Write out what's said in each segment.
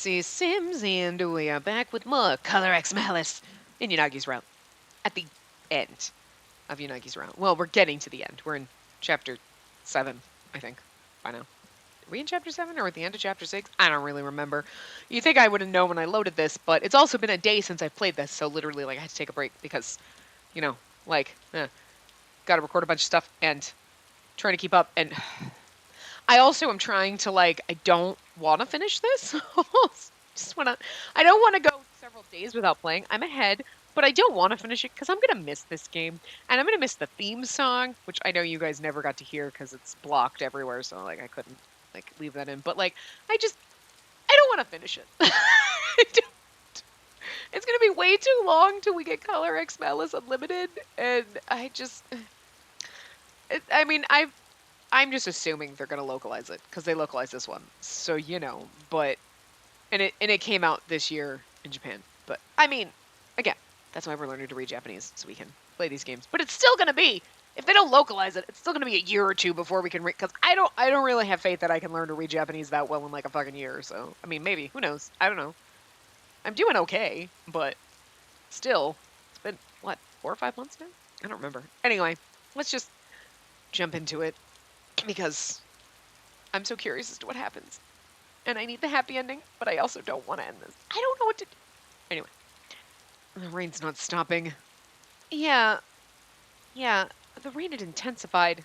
Spacey Sims, and we are back with more Color X Malice in Yanagi's route. At the end of Yanagi's route. Well, we're getting to the end. We're in chapter 7, I think, by now. Are we in chapter 7 or at the end of chapter 6? I don't really remember. You think I would have known when I loaded this, but it's also been a day since I've played this, so literally, like, I had to take a break because, you know, like, gotta record a bunch of stuff and trying to keep up, and I also am trying to, like, I don't want to finish this. I don't want to go several days without playing. I'm ahead, but I don't want to finish it because I'm going to miss this game. And I'm going to miss the theme song, which I know you guys never got to hear because it's blocked everywhere. So, like, I couldn't, like, leave that in. But, like, I don't want to finish it. I don't. It's going to be way too long till we get Color X Malice Unlimited. And I mean, I'm just assuming they're gonna localize it because they localized this one, so you know. But and it came out this year in Japan. But I mean, again, that's why we're learning to read Japanese so we can play these games. But it's still gonna be, if they don't localize it, it's still gonna be a year or two before we can read. Because I don't really have faith that I can learn to read Japanese that well in like a fucking year. So I mean, maybe, who knows? I don't know. I'm doing okay, but still, it's been what, 4 or 5 months now? I don't remember. Anyway, let's just jump into it. Because I'm so curious as to what happens. And I need the happy ending, but I also don't want to end this. I don't know what to do. Anyway. The rain's not stopping. Yeah, the rain had intensified.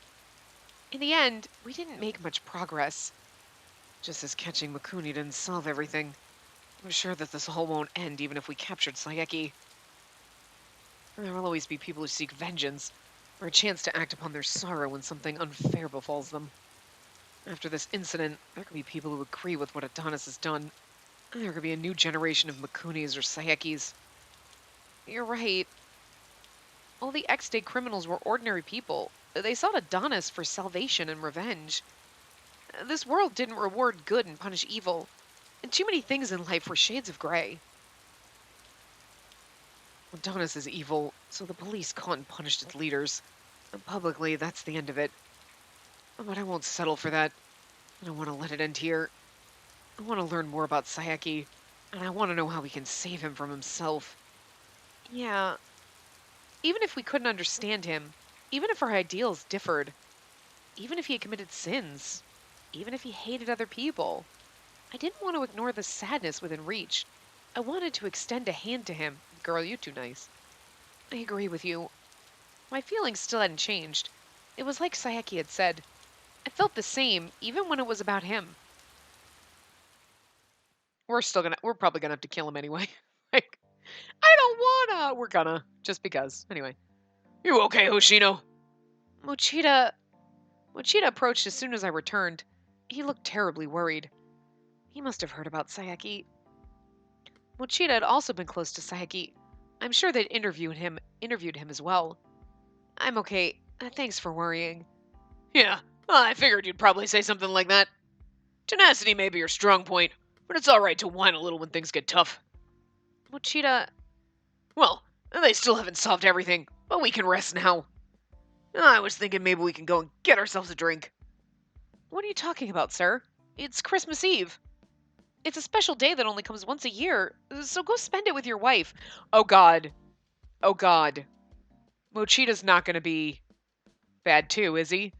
In the end, we didn't make much progress. Just as catching Mikuni didn't solve everything. I'm sure that this all won't end even if we captured Sayeki. There will always be people who seek vengeance, or a chance to act upon their sorrow when something unfair befalls them. After this incident, there could be people who agree with what Adonis has done. There could be a new generation of Mikunis or Sayekis. You're right. All the X-Day criminals were ordinary people. They sought Adonis for salvation and revenge. This world didn't reward good and punish evil, and too many things in life were shades of gray. Adonis is evil, so the police caught and punished its leaders. And publicly, that's the end of it. But I won't settle for that. I don't want to let it end here. I want to learn more about Sayeki, and I want to know how we can save him from himself. Yeah. Even if we couldn't understand him, even if our ideals differed, even if he had committed sins, even if he hated other people, I didn't want to ignore the sadness within reach. I wanted to extend a hand to him. Girl, you too nice. I agree with you. My feelings still hadn't changed. It was like Sayeki had said. I felt the same, even when it was about him. We're probably gonna have to kill him anyway. Like, I don't wanna! We're gonna, just because. Anyway. You okay, Hoshino? Mochida approached as soon as I returned. He looked terribly worried. He must have heard about Sayeki. Mochida had also been close to Sayeki. I'm sure they'd interviewed him as well. I'm okay. Thanks for worrying. Yeah, I figured you'd probably say something like that. Tenacity may be your strong point, but it's alright to whine a little when things get tough. Mochida... Well, they still haven't solved everything, but we can rest now. I was thinking maybe we can go and get ourselves a drink. What are you talking about, sir? It's Christmas Eve. It's a special day that only comes once a year, so go spend it with your wife. Oh God. Oh God. Mochida's not gonna be bad too, is he?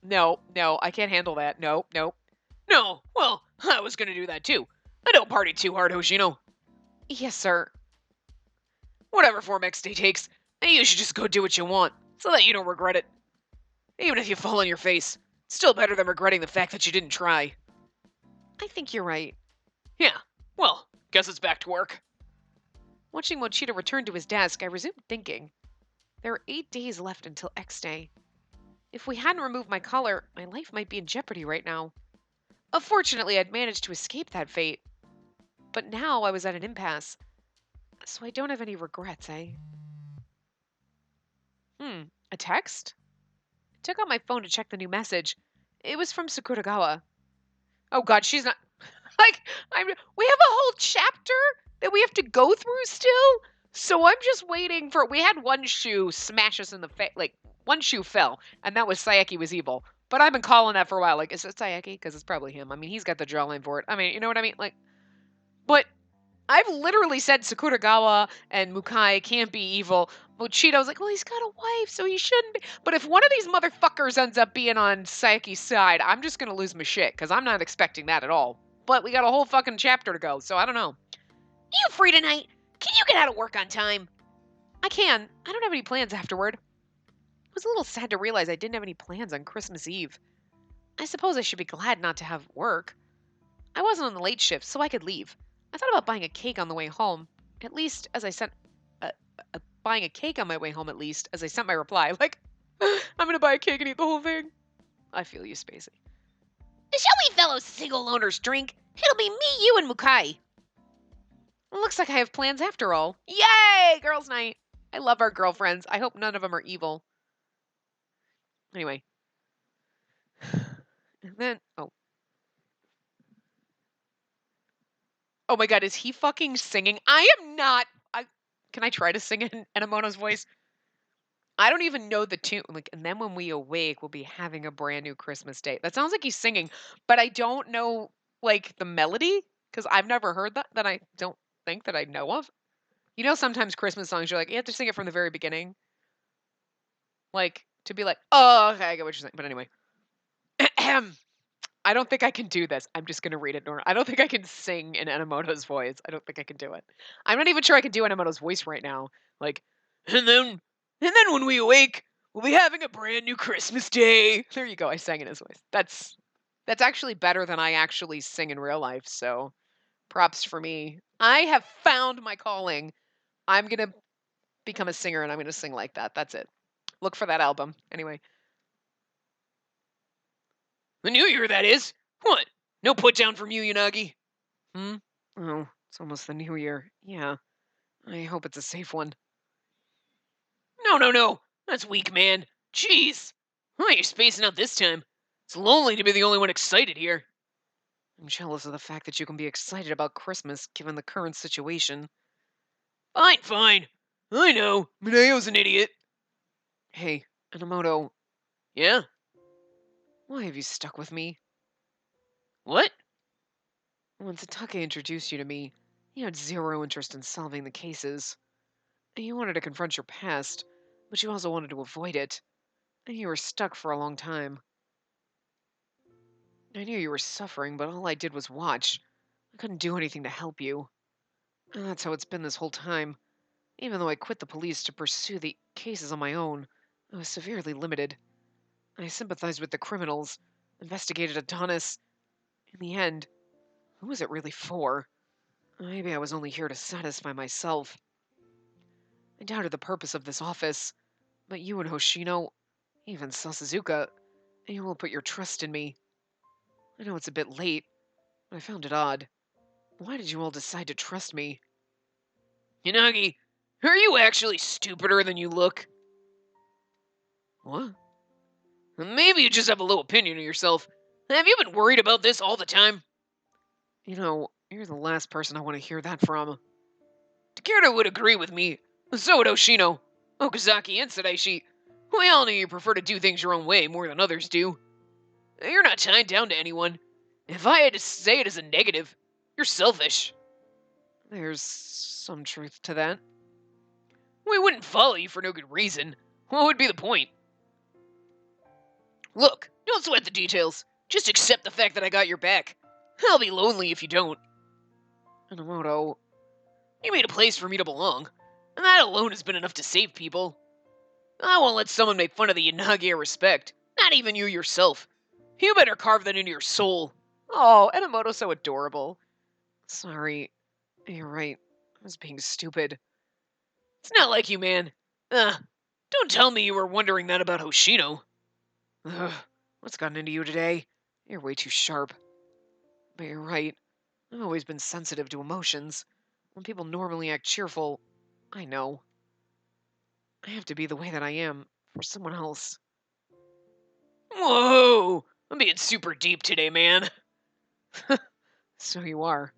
No, I can't handle that. No. No, well, I was gonna do that too. I don't party too hard, Hoshino. Yes, sir. Whatever form X-Day takes, you should just go do what you want, so that you don't regret it. Even if you fall on your face, it's still better than regretting the fact that you didn't try. I think you're right. Yeah, well, guess it's back to work. Watching Mochida return to his desk, I resumed thinking. There are 8 days left until X-Day. If we hadn't removed my collar, my life might be in jeopardy right now. Fortunately, I'd managed to escape that fate. But now I was at an impasse. So I don't have any regrets, eh? A text? I took out my phone to check the new message. It was from Sakuragawa. Oh God, she's not... Like, we have a whole chapter that we have to go through still? So I'm just waiting for... We had one shoe smash us in the face. Like, one shoe fell, and that was Sayeki was evil. But I've been calling that for a while. Like, is it Sayeki? Because it's probably him. I mean, he's got the jawline for it. I mean, you know what I mean? Like, But I've literally said Sakuragawa and Mukai can't be evil. Mochita was like, well, he's got a wife, so he shouldn't be. But if one of these motherfuckers ends up being on Sayaki's side, I'm just going to lose my shit, because I'm not expecting that at all. But we got a whole fucking chapter to go, so I don't know. You free tonight? Can you get out of work on time? I can. I don't have any plans afterward. It was a little sad to realize I didn't have any plans on Christmas Eve. I suppose I should be glad not to have work. I wasn't on the late shift, so I could leave. I thought about buying a cake on the way home, at least as I sent... buying a cake on my way home, at least, as I sent my reply. Like, I'm gonna buy a cake and eat the whole thing. I feel you, Spacey. Shall we fellow single owners drink? It'll be me, you, and Mukai. Looks like I have plans after all. Yay! Girls' night. I love our girlfriends. I hope none of them are evil. Anyway. And then... Oh my god, is he fucking singing? I am not... Can I try to sing in Enemono's voice? I don't even know the tune. Like, and then when we awake, we'll be having a brand new Christmas day. That sounds like he's singing, but I don't know, like, the melody, because I've never heard that I don't think that I know of. You know, sometimes Christmas songs, you're like, you have to sing it from the very beginning. Like, to be like, oh, okay, I get what you're saying. But anyway. I don't think I can do this. I'm just going to read it. I don't think I can sing in Enemoto's voice. I don't think I can do it. I'm not even sure I can do Enemoto's voice right now. Like, and then when we awake, we'll be having a brand new Christmas day. There you go. I sang in his voice. That's actually better than I actually sing in real life. So props for me. I have found my calling. I'm going to become a singer and I'm going to sing like that. That's it. Look for that album. Anyway. The New Year, that is. What? No put down from you, Yanagi. Oh, it's almost the New Year. Yeah. I hope it's a safe one. No. That's weak, man. Jeez. Why are you spacing out this time? It's lonely to be the only one excited here. I'm jealous of the fact that you can be excited about Christmas, given the current situation. Fine. I know. Mineo's an idiot. Hey, Enomoto. Yeah? Why have you stuck with me? What? When Satake introduced you to me, you had zero interest in solving the cases. You wanted to confront your past, but you also wanted to avoid it. And you were stuck for a long time. I knew you were suffering, but all I did was watch. I couldn't do anything to help you. And that's how it's been this whole time. Even though I quit the police to pursue the cases on my own, I was severely limited. I sympathized with the criminals, investigated Adonis. In the end, who was it really for? Maybe I was only here to satisfy myself. I doubted the purpose of this office, but you and Hoshino, even Sasuzuka, you will put your trust in me. I know it's a bit late, but I found it odd. Why did you all decide to trust me? Yanagi, are you actually stupider than you look? What? Maybe you just have a low opinion of yourself. Have you been worried about this all the time? You know, you're the last person I want to hear that from. Takeru would agree with me. So would Oshino, Okazaki, and Sadaishi. We all know you prefer to do things your own way more than others do. You're not tied down to anyone. If I had to say it as a negative, you're selfish. There's some truth to that. We wouldn't follow you for no good reason. What would be the point? Look, don't sweat the details. Just accept the fact that I got your back. I'll be lonely if you don't. Enomoto, you made a place for me to belong, and that alone has been enough to save people. I won't let someone make fun of the Yanagi I respect, not even you yourself. You better carve that into your soul. Oh, Enomoto's so adorable. Sorry, you're right. I was being stupid. It's not like you, man. Don't tell me you were wondering that about Hoshino. What's gotten into you today? You're way too sharp. But you're right. I've always been sensitive to emotions. When people normally act cheerful, I know. I have to be the way that I am for someone else. Whoa! I'm being super deep today, man. So you are.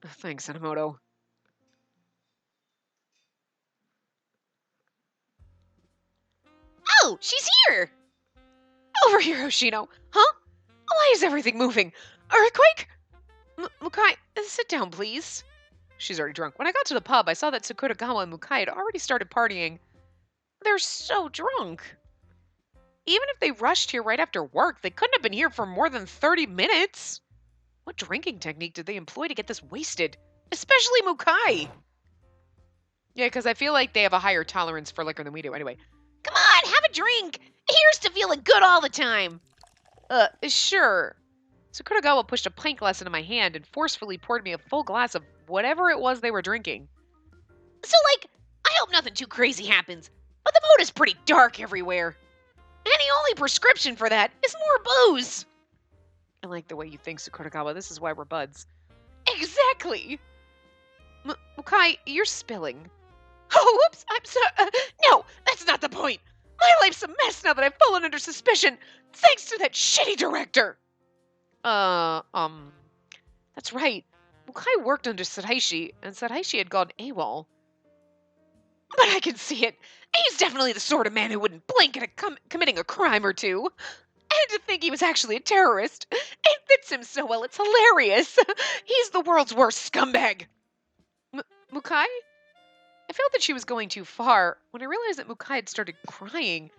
Thanks, Enomoto. Oh, she's here! Over here, Hoshino. Huh? Why is everything moving? Earthquake? Mukai, sit down, please. She's already drunk. When I got to the pub, I saw that Sakuragawa and Mukai had already started partying. They're so drunk. Even if they rushed here right after work, they couldn't have been here for more than 30 minutes. What drinking technique did they employ to get this wasted? Especially Mukai. Yeah, because I feel like they have a higher tolerance for liquor than we do. Anyway. Come on, have a drink. Here's to feeling good all the time. Sure. Sakuragawa pushed a pint glass into my hand and forcefully poured me a full glass of whatever it was they were drinking. So, I hope nothing too crazy happens, but the mood is pretty dark everywhere. And the only prescription for that is more booze. I like the way you think, Sakuragawa. This is why we're buds. Exactly. Mukai, you're spilling. Oh, whoops, I'm sorry. No, that's not the point. My life's a mess now that I've fallen under suspicion, thanks to that shitty director. That's right. Mukai worked under Sadaishi, and Sadaishi had gone AWOL. But I can see it. He's definitely the sort of man who wouldn't blink at committing a crime or two. And to think he was actually a terrorist. It fits him so well, it's hilarious. He's the world's worst scumbag. Mukai? I felt that she was going too far when I realized that Mukai had started crying,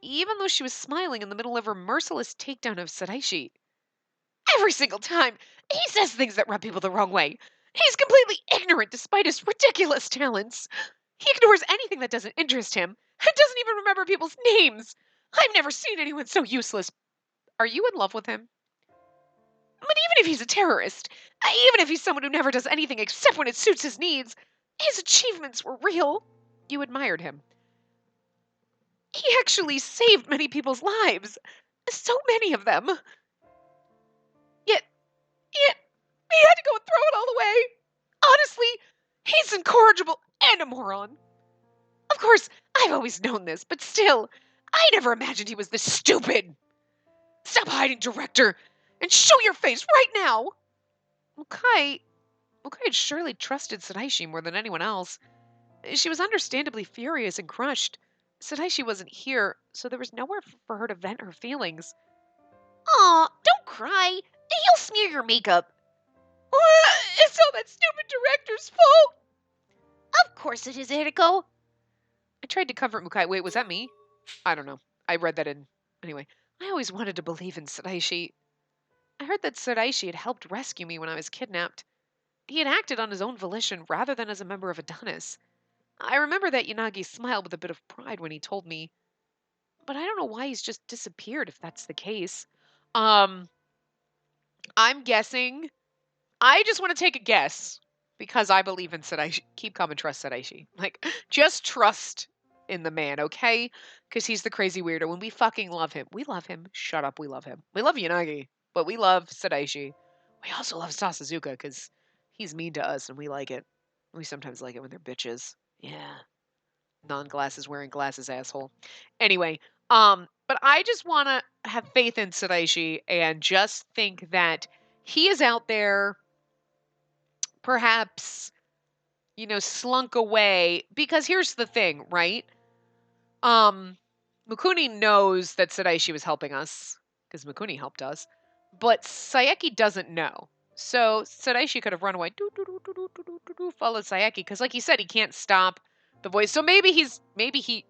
even though she was smiling in the middle of her merciless takedown of Sadaishi. Every single time, he says things that rub people the wrong way. He's completely ignorant despite his ridiculous talents. He ignores anything that doesn't interest him and doesn't even remember people's names. I've never seen anyone so useless. Are you in love with him? But even if he's a terrorist, even if he's someone who never does anything except when it suits his needs, his achievements were real. You admired him. He actually saved many people's lives. So many of them. Yet, he had to go and throw it all away. Honestly, he's incorrigible and a moron. Of course, I've always known this, but still, I never imagined he was this stupid. Stop hiding, director, and show your face right now. Mukai had surely trusted Sadaishi more than anyone else. She was understandably furious and crushed. Sadaishi wasn't here, so there was nowhere for her to vent her feelings. Aw, don't cry. He'll smear your makeup. It's all that stupid director's fault. Of course it is, Eriko. I tried to comfort Mukai. Wait, was that me? I don't know. I read that in. Anyway, I always wanted to believe in Sadaishi. I heard that Sadaishi had helped rescue me when I was kidnapped. He had acted on his own volition rather than as a member of Adonis. I remember that Yanagi smiled with a bit of pride when he told me. But I don't know why he's just disappeared if that's the case. I'm guessing. I just want to take a guess because I believe in Sadaishi. Keep calm and trust Sadaishi. Just trust in the man, okay? Because he's the crazy weirdo and we fucking love him. We love him. Shut up, we love him. We love Yanagi, but we love Sadaishi. We also love Sasazuka because he's mean to us and we like it. We sometimes like it when they're bitches. Yeah. Non-glasses wearing glasses asshole. Anyway, but I just want to have faith in Sadaishi and just think that he is out there perhaps, slunk away. Because here's the thing, right? Mukuni knows that Sadaishi was helping us because Mukuni helped us, but Saeki doesn't know. So Sadaishi could have run away, followed Saeki, because like he said, he can't stop the voice. So maybe he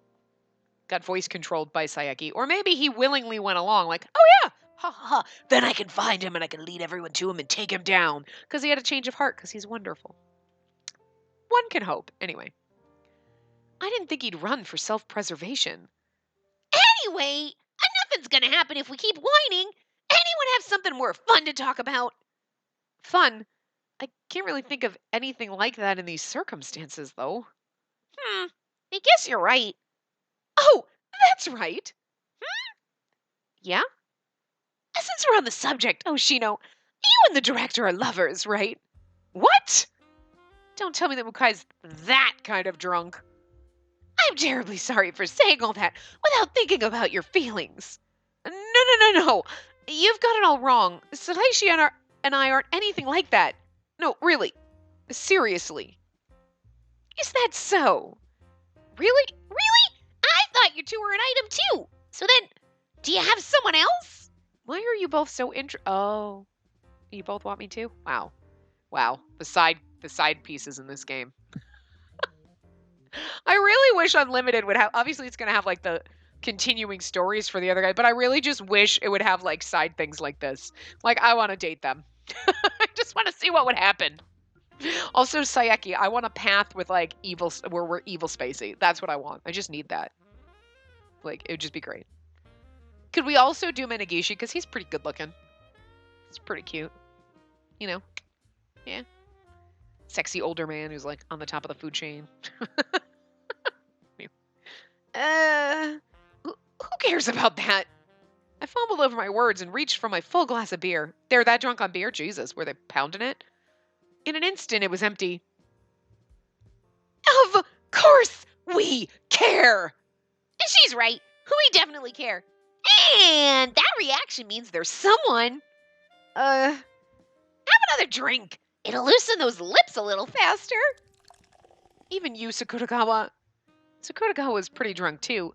got voice controlled by Saeki, or maybe he willingly went along, like, oh yeah, ha ha ha, then I can find him and I can lead everyone to him and take him down, because he had a change of heart, because he's wonderful. One can hope. Anyway, I didn't think he'd run for self-preservation. Anyway, nothing's gonna happen if we keep whining. Anyone have something more fun to talk about? Fun? I can't really think of anything like that in these circumstances, though. I guess you're right. Oh, that's right. Yeah? Since we're on the subject, Oshino, you and the director are lovers, right? What? Don't tell me that Mukai's that kind of drunk. I'm terribly sorry for saying all that without thinking about your feelings. No. You've got it all wrong. Sadaishi and I aren't anything like that. No, really. Seriously. Is that so? Really? Really? I thought you two were an item too. So then, do you have someone else? Why are you both so Oh. You both want me to? Wow. The side the side pieces in this game. I really wish Unlimited would have, obviously it's going to have like the continuing stories for the other guy, but I really just wish it would have like side things like this. Like, I want to date them. I just want to see what would happen. Also, Sayeki, I want a path with like evil, where we're evil Spacey. That's what I want. I just need that. Like, it would just be great. Could we also do Menegishi? Because he's pretty good looking. He's pretty cute. You know? Yeah. Sexy older man who's like on the top of the food chain. Who cares about that? I fumbled over my words and reached for my full glass of beer. They were that drunk on beer? Jesus, were they pounding it? In an instant, it was empty. Of course we care! She's right. We definitely care. And that reaction means there's someone. Have another drink. It'll loosen those lips a little faster. Even you, Sakuragawa. Sakuragawa was pretty drunk too.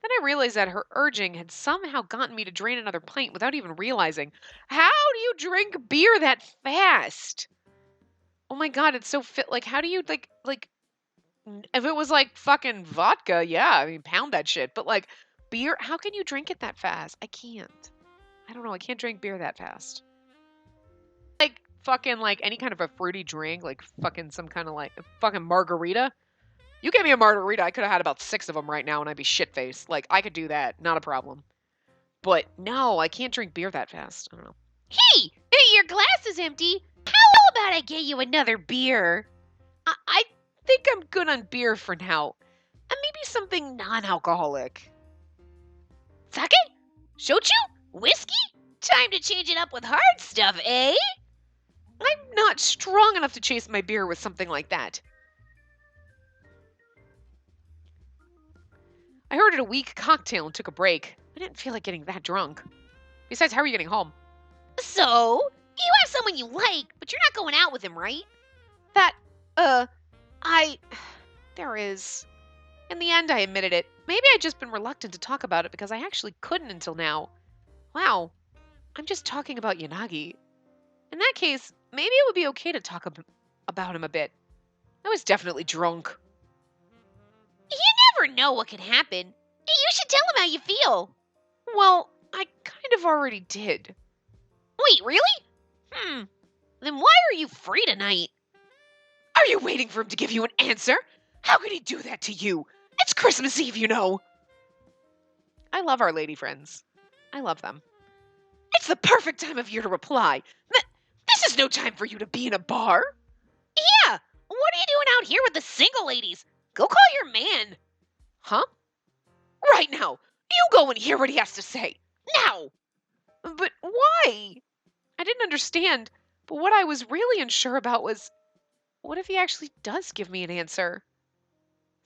Then I realized that her urging had somehow gotten me to drain another pint without even realizing. How do you drink beer that fast? Oh my god, it's so fit. Like, how do you, like, if it was like fucking vodka, yeah, I mean, pound that shit. But like, beer, how can you drink it that fast? I can't. I don't know, I can't drink beer that fast. Like, fucking, like, any kind of a fruity drink, like fucking some kind of like, fucking margarita. You gave me a margarita, I could have had about 6 of them right now and I'd be shit-faced. Like, I could do that, not a problem. But no, I can't drink beer that fast. I don't know. Hey, your glass is empty. How about I get you another beer? I think I'm good on beer for now. And maybe something non-alcoholic. Sake? Shochu? Whiskey? Time to change it up with hard stuff, eh? I'm not strong enough to chase my beer with something like that. I ordered a weak cocktail and took a break. I didn't feel like getting that drunk. Besides, how are you getting home? So, you have someone you like, but you're not going out with him, right? There is. In the end, I admitted it. Maybe I'd just been reluctant to talk about it because I actually couldn't until now. Wow, I'm just talking about Yanagi. In that case, maybe it would be okay to talk about him a bit. I was definitely drunk. You never know what could happen. You should tell him how you feel. Well, I kind of already did. Wait, really? Then why are you free tonight? Are you waiting for him to give you an answer? How could he do that to you? It's Christmas Eve, you know. I love our lady friends. I love them. It's the perfect time of year to reply. This is no time for you to be in a bar. Yeah, what are you doing out here with the single ladies? Go call your man. Huh? Right now. You go and hear what he has to say. Now. But why? I didn't understand, but what I was really unsure about was, what if he actually does give me an answer?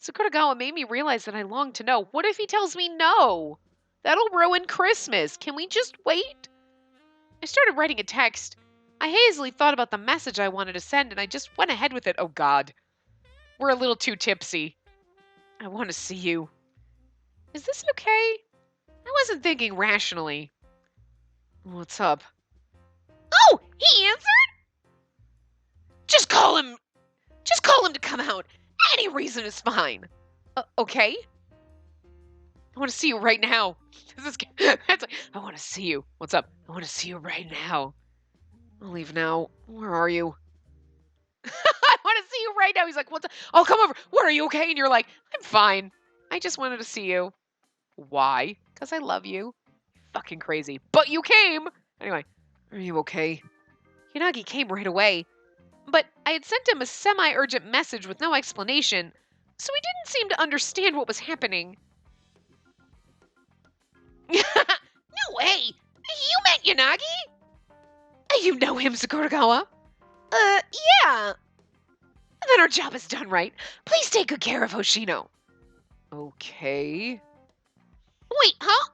Sakuragawa made me realize that I longed to know. What if he tells me no? That'll ruin Christmas. Can we just wait? I started writing a text. I hazily thought about the message I wanted to send, and I just went ahead with it. Oh, God. We're a little too tipsy. I want to see you. Is this okay? I wasn't thinking rationally. What's up? Oh, he answered? Just call him to come out. Any reason is fine. Okay? I want to see you right now. I want to see you. What's up? I want to see you right now. I'll leave now. Where are you? I want to see you right now. He's like, what's up? Oh, come over. What, are you okay? And you're like, I'm fine. I just wanted to see you. Why? Because I love you. Fucking crazy. But you came. Anyway, are you okay? Yanagi came right away. But I had sent him a semi-urgent message with no explanation, so he didn't seem to understand what was happening. No way! You met Yanagi? You know him, Sakuragawa? Yeah. Then our job is done, right? Please take good care of Hoshino. Okay. Wait, huh?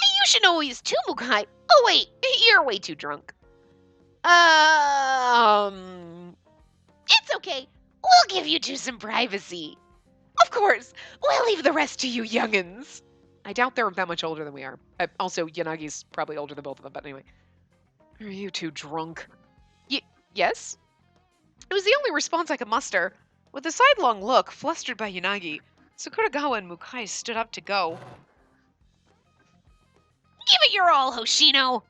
You should know he's too Mukai. Oh, wait, you're way too drunk. It's okay. We'll give you two some privacy. Of course. We'll leave the rest to you young'uns. I doubt they're that much older than we are. Also, Yanagi's probably older than both of them, but anyway. Are you two drunk? Yes? It was the only response I could muster. With a sidelong look, flustered by Yanagi, Sakuragawa and Mukai stood up to go. Give it your all, Hoshino!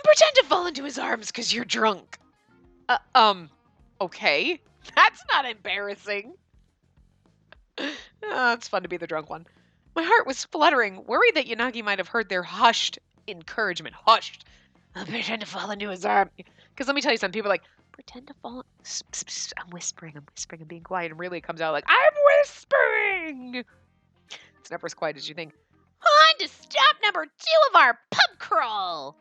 Pretend to fall into his arms because you're drunk. Okay. That's not embarrassing. It's fun to be the drunk one. My heart was fluttering, worried that Yanagi might have heard their hushed encouragement. Hushed. I'll pretend to fall into his arm. Because let me tell you something. People are like, pretend to fall. I'm whispering, I'm being quiet. And really it comes out like, I'm whispering. It's never as quiet as you think. On to stop number 2 of our pub crawl.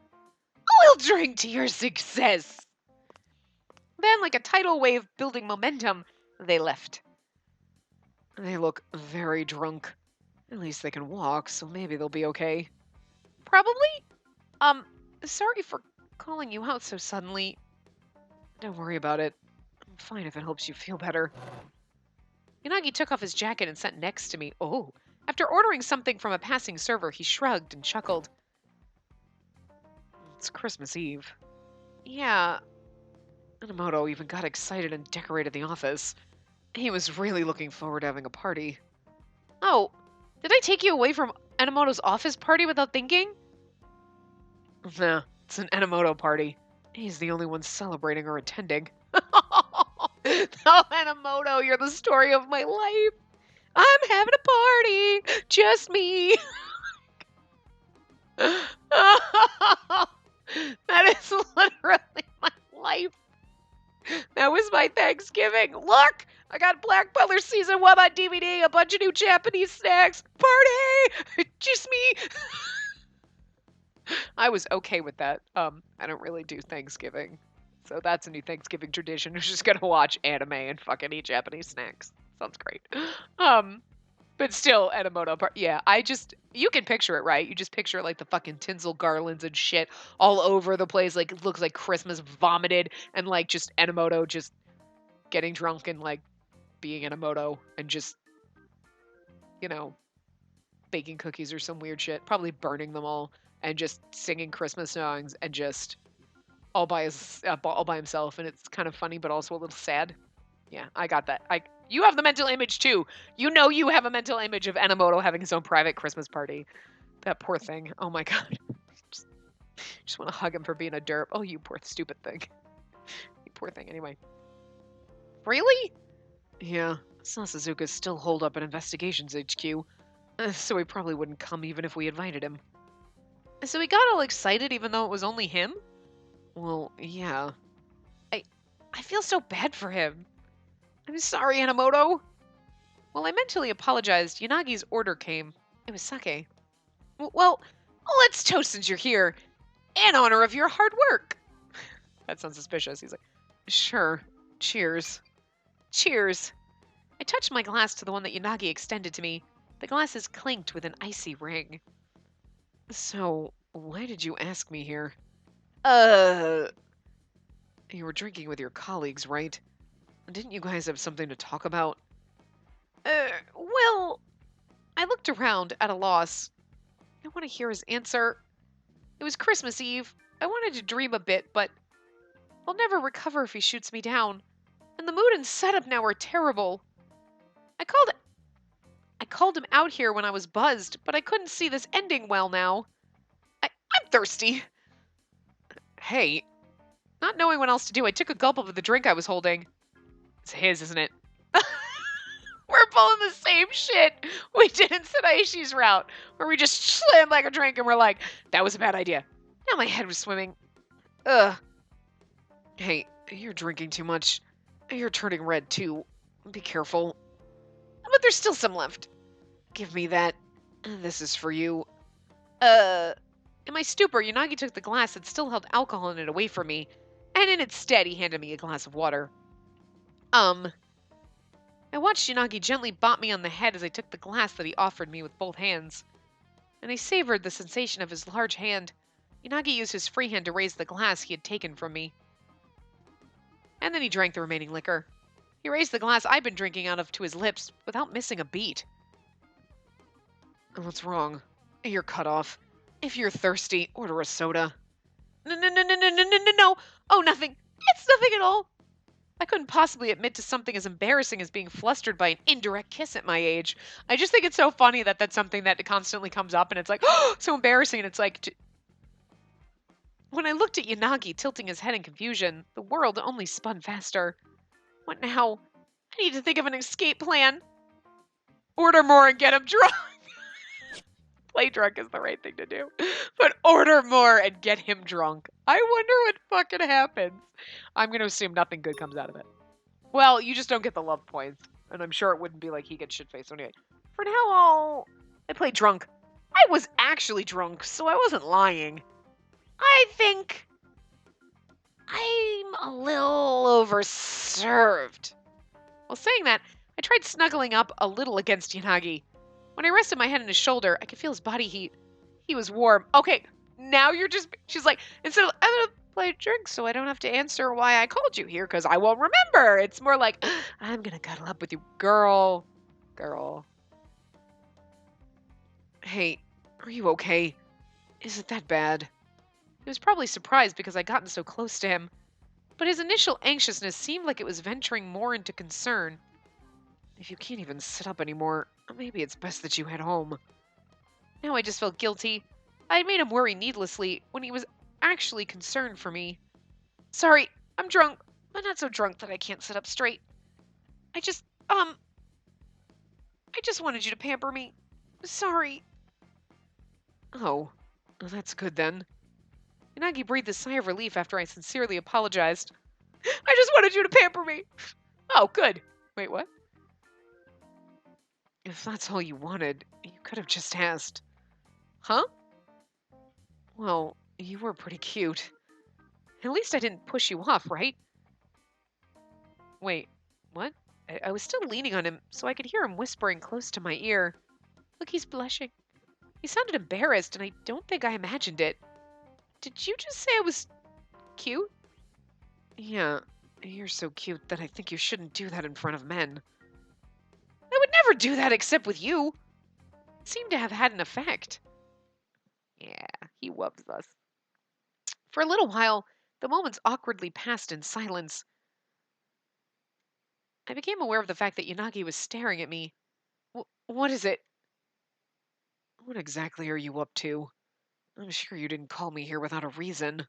We'll drink to your success. Then, like a tidal wave building momentum, they left. They look very drunk. At least they can walk, so maybe they'll be okay. Probably? Sorry for calling you out so suddenly. Don't worry about it. I'm fine if it helps you feel better. Yanagi took off his jacket and sat next to me. Oh. After ordering something from a passing server, he shrugged and chuckled. It's Christmas Eve. Yeah. Enomoto even got excited and decorated the office. He was really looking forward to having a party. Oh, did I take you away from Enomoto's office party without thinking? Nah, it's an Enomoto party. He's the only one celebrating or attending. Oh, Enomoto, you're the story of my life. I'm having a party. Just me. That is literally my life. That was my Thanksgiving. Look, I got Black Butler Season 1 on DVD, a bunch of new Japanese snacks. Party! Just me. I was okay with that. I don't really do Thanksgiving. So that's a new Thanksgiving tradition. We're just gonna watch anime and fucking eat Japanese snacks. Sounds great. But still, Enomoto part. Yeah, you can picture it, right? You just picture like the fucking tinsel garlands and shit all over the place. Like, it looks like Christmas vomited and like just Enomoto just getting drunk and like being Enomoto and just, baking cookies or some weird shit. Probably burning them all and just singing Christmas songs and just all by himself. And it's kind of funny, but also a little sad. Yeah, I got that. You have the mental image too. You have a mental image of Enomoto having his own private Christmas party. That poor thing. Oh my god. Just want to hug him for being a derp. Oh, you poor stupid thing. You poor thing. Anyway. Really? Yeah. Sasuzuka's still holed up at Investigations HQ. So he probably wouldn't come even if we invited him. So he got all excited even though it was only him? Well, yeah. I feel so bad for him. I'm sorry, Enomoto. While I mentally apologized, Yanagi's order came. It was sake. Well, let's toast since you're here, in honor of your hard work. That sounds suspicious. He's like, sure. Cheers. Cheers. I touched my glass to the one that Yanagi extended to me. The glasses clinked with an icy ring. So, why did you ask me here? You were drinking with your colleagues, right? Didn't you guys have something to talk about? Well, I looked around at a loss. I want to hear his answer. It was Christmas Eve. I wanted to dream a bit, but I'll never recover if he shoots me down. And the mood and setup now are terrible. I called him out here when I was buzzed, but I couldn't see this ending well now. I'm thirsty. Hey, not knowing what else to do, I took a gulp of the drink I was holding. It's his, isn't it? We're pulling the same shit we did in Sadaishi's route, where we just slammed like a drink and we're like, that was a bad idea. Now my head was swimming. Ugh. Hey, you're drinking too much. You're turning red too. Be careful. But there's still some left. Give me that. This is for you. In my stupor, Yanagi took the glass that still held alcohol in it away from me, and in its stead he handed me a glass of water. I watched Yanagi gently bop me on the head as I took the glass that he offered me with both hands. And I savored the sensation of his large hand. Yanagi used his free hand to raise the glass he had taken from me. And then he drank the remaining liquor. He raised the glass I'd been drinking out of to his lips without missing a beat. What's wrong? You're cut off. If you're thirsty, order a soda. No. Oh, nothing. It's nothing at all. I couldn't possibly admit to something as embarrassing as being flustered by an indirect kiss at my age. I just think it's so funny that that's something that constantly comes up, and it's like, oh, so embarrassing. And it's like, when I looked at Yanagi tilting his head in confusion, the world only spun faster. What now? I need to think of an escape plan. Order more and get him drunk. Play drunk is the right thing to do. But order more and get him drunk. I wonder what fucking happens. I'm going to assume nothing good comes out of it. Well, you just don't get the love points. And I'm sure it wouldn't be like he gets shit-faced. So anyway, for now, I play drunk. I was actually drunk, so I wasn't lying. I think I'm a little overserved. While saying that, I tried snuggling up a little against Yanagi. When I rested my head on his shoulder, I could feel his body heat. He was warm. Okay, now you're just... She's like, instead of, I'm going to play drinks so I don't have to answer why I called you here because I won't remember. It's more like, I'm going to cuddle up with you. Girl. Hey, are you okay? Is it that bad? He was probably surprised because I'd gotten so close to him. But his initial anxiousness seemed like it was venturing more into concern. If you can't even sit up anymore, maybe it's best that you head home. Now I just felt guilty. I had made him worry needlessly when he was actually concerned for me. Sorry, I'm drunk, but not so drunk that I can't sit up straight. I just wanted you to pamper me. Sorry. Oh, well, that's good then. Yanagi breathed a sigh of relief after I sincerely apologized. I just wanted you to pamper me. Oh, good. Wait, what? If that's all you wanted, you could have just asked. Huh? Well, you were pretty cute. At least I didn't push you off, right? Wait, what? I was still leaning on him, so I could hear him whispering close to my ear. Look, he's blushing. He sounded embarrassed, and I don't think I imagined it. Did you just say I was cute? Yeah, you're so cute that I think you shouldn't do that in front of men. I would never do that except with you. It seemed to have had an effect. Yeah, he loves us. For a little while, the moments awkwardly passed in silence. I became aware of the fact that Yanagi was staring at me. What is it? What exactly are you up to? I'm sure you didn't call me here without a reason.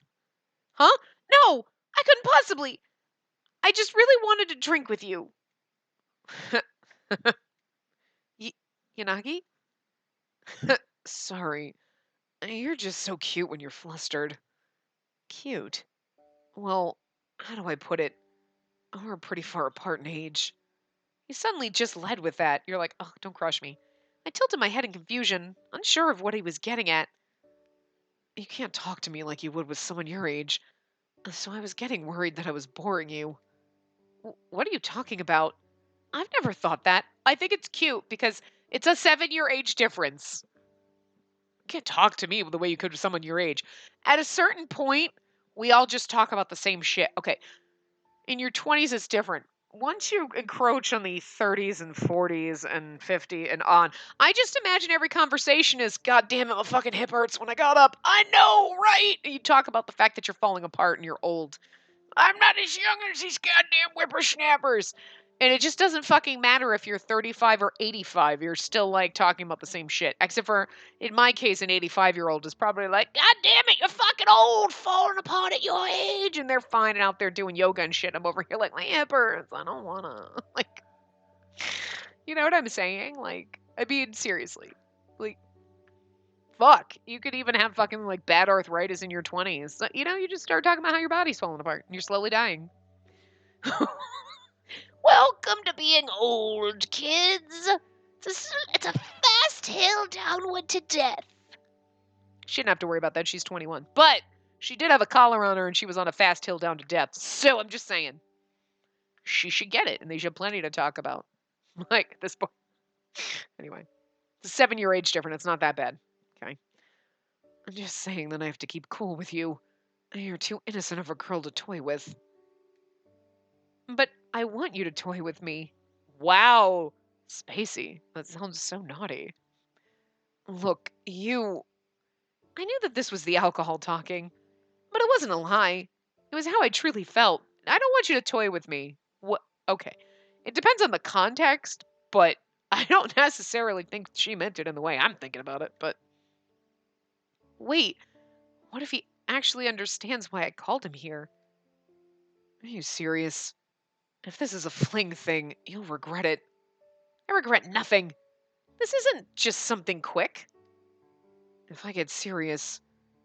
Huh? No! I couldn't possibly! I just really wanted to drink with you. Yanagi? Sorry. You're just so cute when you're flustered. Cute? Well, how do I put it? We're pretty far apart in age. You suddenly just led with that. You're like, oh, don't crush me. I tilted my head in confusion, unsure of what he was getting at. You can't talk to me like you would with someone your age, so I was getting worried that I was boring you. What are you talking about? I've never thought that. I think it's cute because it's a 7-year age difference. You can't talk to me the way you could with someone your age. At a certain point, we all just talk about the same shit. Okay, in your 20s, it's different. Once you encroach on the 30s and 40s and 50 and on, I just imagine every conversation is, God damn it, my fucking hip hurts when I got up. I know, right? And you talk about the fact that you're falling apart and you're old. I'm not as young as these goddamn whippersnappers. And it just doesn't fucking matter if you're 35 or 85. You're still, like, talking about the same shit. Except for, in my case, an 85-year-old is probably like, God damn it, you're fucking old, falling apart at your age. And they're fine and out there doing yoga and shit. I'm over here like, my hip hurts. I don't wanna. Like, you know what I'm saying? Like, I mean, seriously. Like, fuck. You could even have fucking, like, bad arthritis in your 20s. So, you know, you just start talking about how your body's falling apart and you're slowly dying. Welcome to being old, kids. It's a fast hill downward to death. She didn't have to worry about that. She's 21. But she did have a collar on her and she was on a fast hill down to death. So I'm just saying, she should get it and they should have plenty to talk about. Like, this boy. Anyway, it's a 7-year age difference. It's not that bad. Okay. I'm just saying that I have to keep cool with you. You're too innocent of a girl to toy with. But I want you to toy with me. Wow. Spacey. That sounds so naughty. Look, I knew that this was the alcohol talking, but it wasn't a lie. It was how I truly felt. I don't want you to toy with me. What? Okay. It depends on the context, but I don't necessarily think she meant it in the way I'm thinking about it. But wait, what if he actually understands why I called him here? Are you serious? If this is a fling thing, you'll regret it. I regret nothing. This isn't just something quick. If I get serious,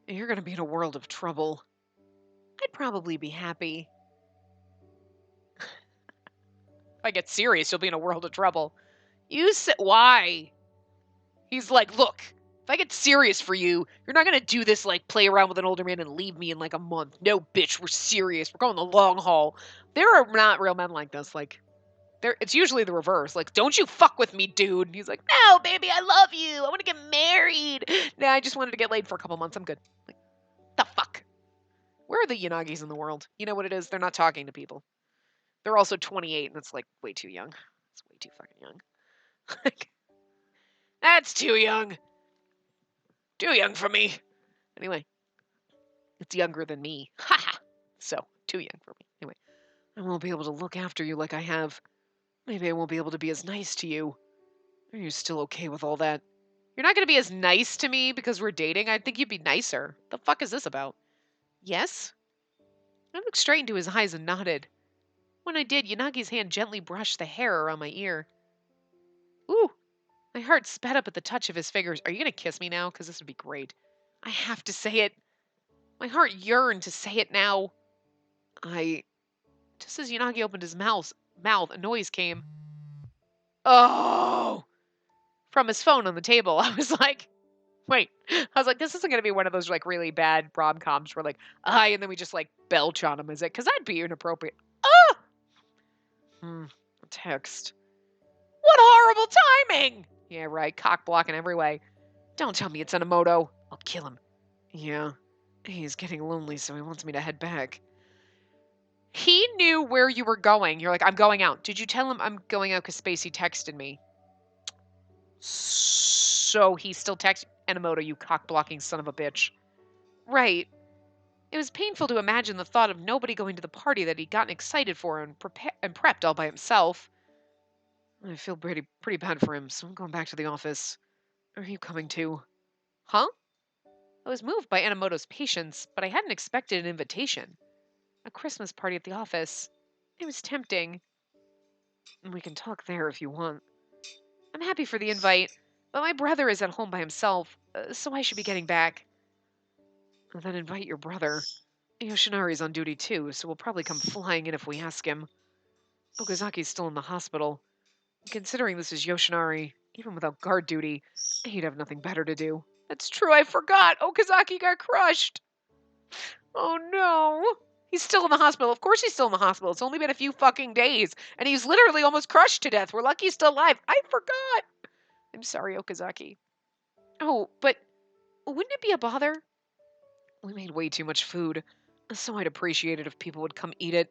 you're going to be in a world of trouble. I'd probably be happy. If I get serious, you'll be in a world of trouble. You said, why? He's like, look, if I get serious for you, you're not going to do this like play around with an older man and leave me in like a month. No, bitch, we're serious. We're going the long haul. There are not real men like this. Like, it's usually the reverse. Like, don't you fuck with me, dude. And he's like, no, baby, I love you. I want to get married. Nah, I just wanted to get laid for a couple months. I'm good. Like, the fuck? Where are the Yanagis in the world? You know what it is? They're not talking to people. They're also 28, and it's like way too young. It's way too fucking young. Like, that's too young. Too young for me. Anyway, it's younger than me. Haha. So, too young for me. Anyway, I won't be able to look after you like I have. Maybe I won't be able to be as nice to you. Are you still okay with all that? You're not going to be as nice to me because we're dating? I'd think you'd be nicer. The fuck is this about? Yes? I looked straight into his eyes and nodded. When I did, Yanagi's hand gently brushed the hair around my ear. Ooh! My heart sped up at the touch of his fingers. Are you going to kiss me now? Because this would be great. I have to say it. My heart yearned to say it now. Just as Yanagi opened his mouth, a noise came. Oh! From his phone on the table. I was like, wait. I was like, this isn't going to be one of those like really bad rom-coms where like, hi, and then we just like belch on him, is it? Because that'd be inappropriate. Oh! A text. What horrible timing! Yeah, right. Cock blocking every way. Don't tell me it's Enomoto. I'll kill him. Yeah. He's getting lonely, so he wants me to head back. He knew where you were going. You're like, I'm going out. Did you tell him I'm going out because Spacey texted me? So he still texted Enomoto, you cock-blocking son of a bitch. Right. It was painful to imagine the thought of nobody going to the party that he'd gotten excited for and prepped all by himself. I feel pretty bad for him, so I'm going back to the office. Are you coming too? Huh? I was moved by Enomoto's patience, but I hadn't expected an invitation. A Christmas party at the office. It was tempting. We can talk there if you want. I'm happy for the invite, but my brother is at home by himself, so I should be getting back. Then invite your brother. Yoshinari's on duty too, so we'll probably come flying in if we ask him. Okazaki's still in the hospital. Considering this is Yoshinari, even without guard duty, he'd have nothing better to do. That's true, I forgot! Okazaki got crushed! Oh no! He's still in the hospital. Of course he's still in the hospital. It's only been a few fucking days, and he's literally almost crushed to death. We're lucky he's still alive. I forgot! I'm sorry, Okazaki. Oh, but wouldn't it be a bother? We made way too much food, so I'd appreciate it if people would come eat it.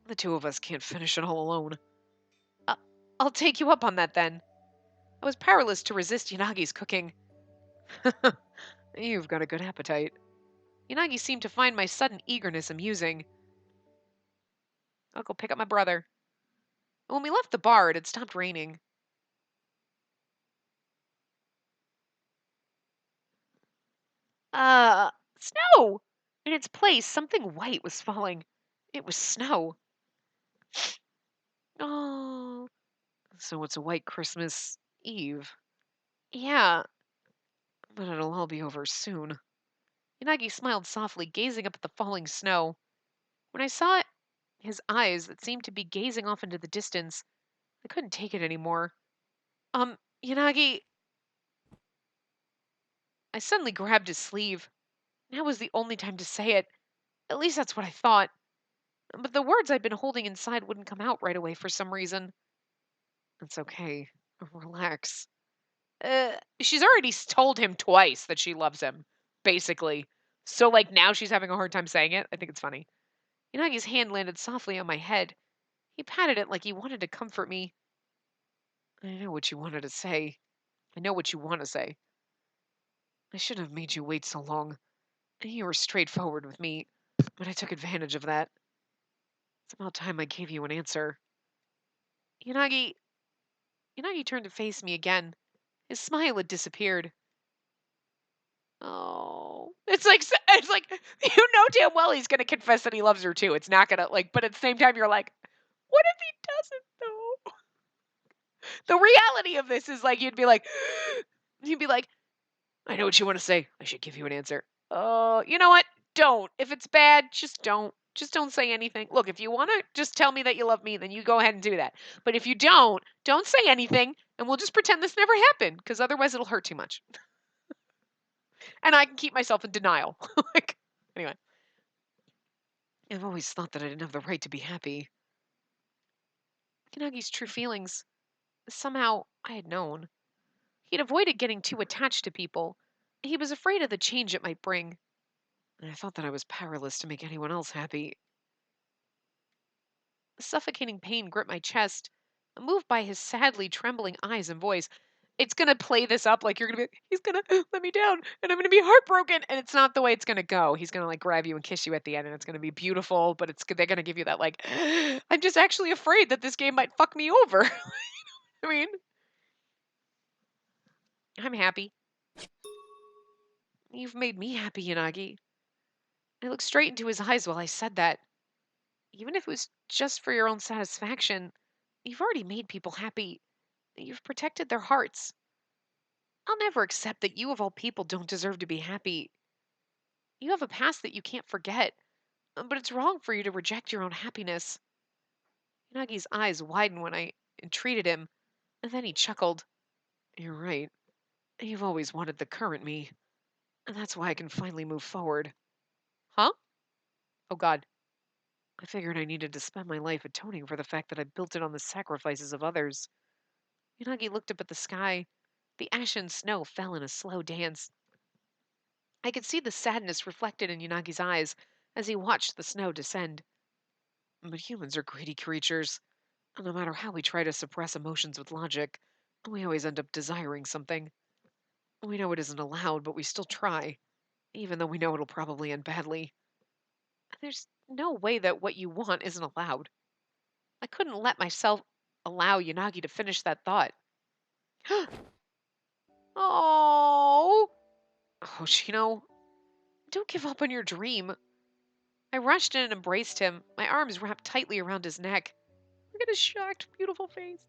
The two of us can't finish it all alone. I'll take you up on that then. I was powerless to resist Yanagi's cooking. You've got a good appetite. Yanagi seemed to find my sudden eagerness amusing. I'll go pick up my brother. When we left the bar, it had stopped raining. Snow! In its place, something white was falling. It was snow. Oh. So it's a white Christmas Eve. Yeah, but it'll all be over soon. Yanagi smiled softly, gazing up at the falling snow. When I saw his eyes that seemed to be gazing off into the distance, I couldn't take it anymore. Yanagi... I suddenly grabbed his sleeve. Now was the only time to say it. At least that's what I thought. But the words I'd been holding inside wouldn't come out right away for some reason. It's okay. Relax. She's already told him twice that she loves him, basically. So, like, now she's having a hard time saying it. I think it's funny. Yanagi's hand landed softly on my head. He patted it like he wanted to comfort me. I know what you wanted to say. I know what you want to say. I shouldn't have made you wait so long. You were straightforward with me, but I took advantage of that. It's about time I gave you an answer. Yanagi, Yanagi turned to face me again. His smile had disappeared. Oh, it's like you know damn well he's gonna confess that he loves her too. It's not gonna like, but at the same time you're like, what if he doesn't though? The reality of this is like you'd be like, I know what you want to say. I should give you an answer. You know what? Don't. If it's bad, just don't. Just don't say anything. Look, if you want to just tell me that you love me, then you go ahead and do that. But if you don't say anything, and we'll just pretend this never happened, because otherwise it'll hurt too much. And I can keep myself in denial. Like, anyway. I've always thought that I didn't have the right to be happy. Kinagi's true feelings, somehow I had known. He'd avoided getting too attached to people. He was afraid of the change it might bring. And I thought that I was powerless to make anyone else happy. A suffocating pain gripped my chest, moved by his sadly trembling eyes and voice. It's going to play this up like you're going to be, he's going to let me down and I'm going to be heartbroken. And it's not the way it's going to go. He's going to like grab you and kiss you at the end and it's going to be beautiful, but they're going to give you that like, I'm just actually afraid that this game might fuck me over. I mean, I'm happy. You've made me happy, Yanagi. I looked straight into his eyes while I said that. Even if it was just for your own satisfaction, you've already made people happy. You've protected their hearts. I'll never accept that you, of all people, don't deserve to be happy. You have a past that you can't forget, but it's wrong for you to reject your own happiness. Yanagi's eyes widened when I entreated him, and then he chuckled. You're right. You've always wanted the current me, and that's why I can finally move forward. Huh? Oh, God. I figured I needed to spend my life atoning for the fact that I built it on the sacrifices of others. Yanagi looked up at the sky. The ashen snow fell in a slow dance. I could see the sadness reflected in Yanagi's eyes as he watched the snow descend. But humans are greedy creatures, and no matter how we try to suppress emotions with logic, we always end up desiring something. We know it isn't allowed, but we still try, even though we know it'll probably end badly. There's no way that what you want isn't allowed. I couldn't let myself allow Yanagi to finish that thought. Oh, Hoshino, don't give up on your dream. I rushed in and embraced him, my arms wrapped tightly around his neck. Look at his shocked, beautiful face.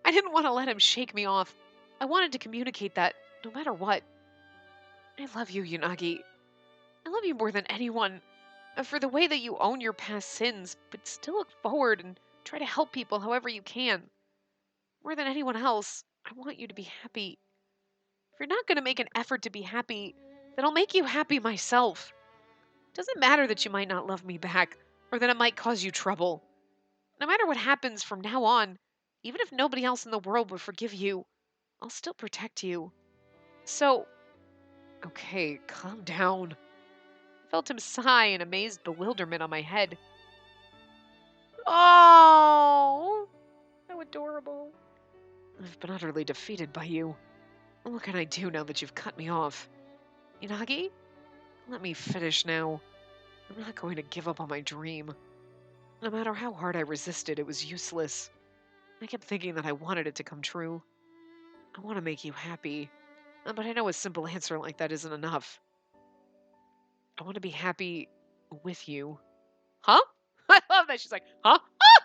I didn't want to let him shake me off. I wanted to communicate that, no matter what. I love you, Yanagi. I love you more than anyone. For the way that you own your past sins, but still look forward and try to help people however you can. More than anyone else, I want you to be happy. If you're not going to make an effort to be happy, then I'll make you happy myself. It doesn't matter that you might not love me back, or that it might cause you trouble. No matter what happens from now on, even if nobody else in the world would forgive you, I'll still protect you. So, okay, calm down. I felt him sigh in amazed bewilderment on my head. Oh, how adorable. I've been utterly defeated by you. What can I do now that you've cut me off? Yanagi, let me finish now. I'm not going to give up on my dream. No matter how hard I resisted, it was useless. I kept thinking that I wanted it to come true. I want to make you happy. But I know a simple answer like that isn't enough. I want to be happy with you. Huh? I love that. She's like, huh? Ah!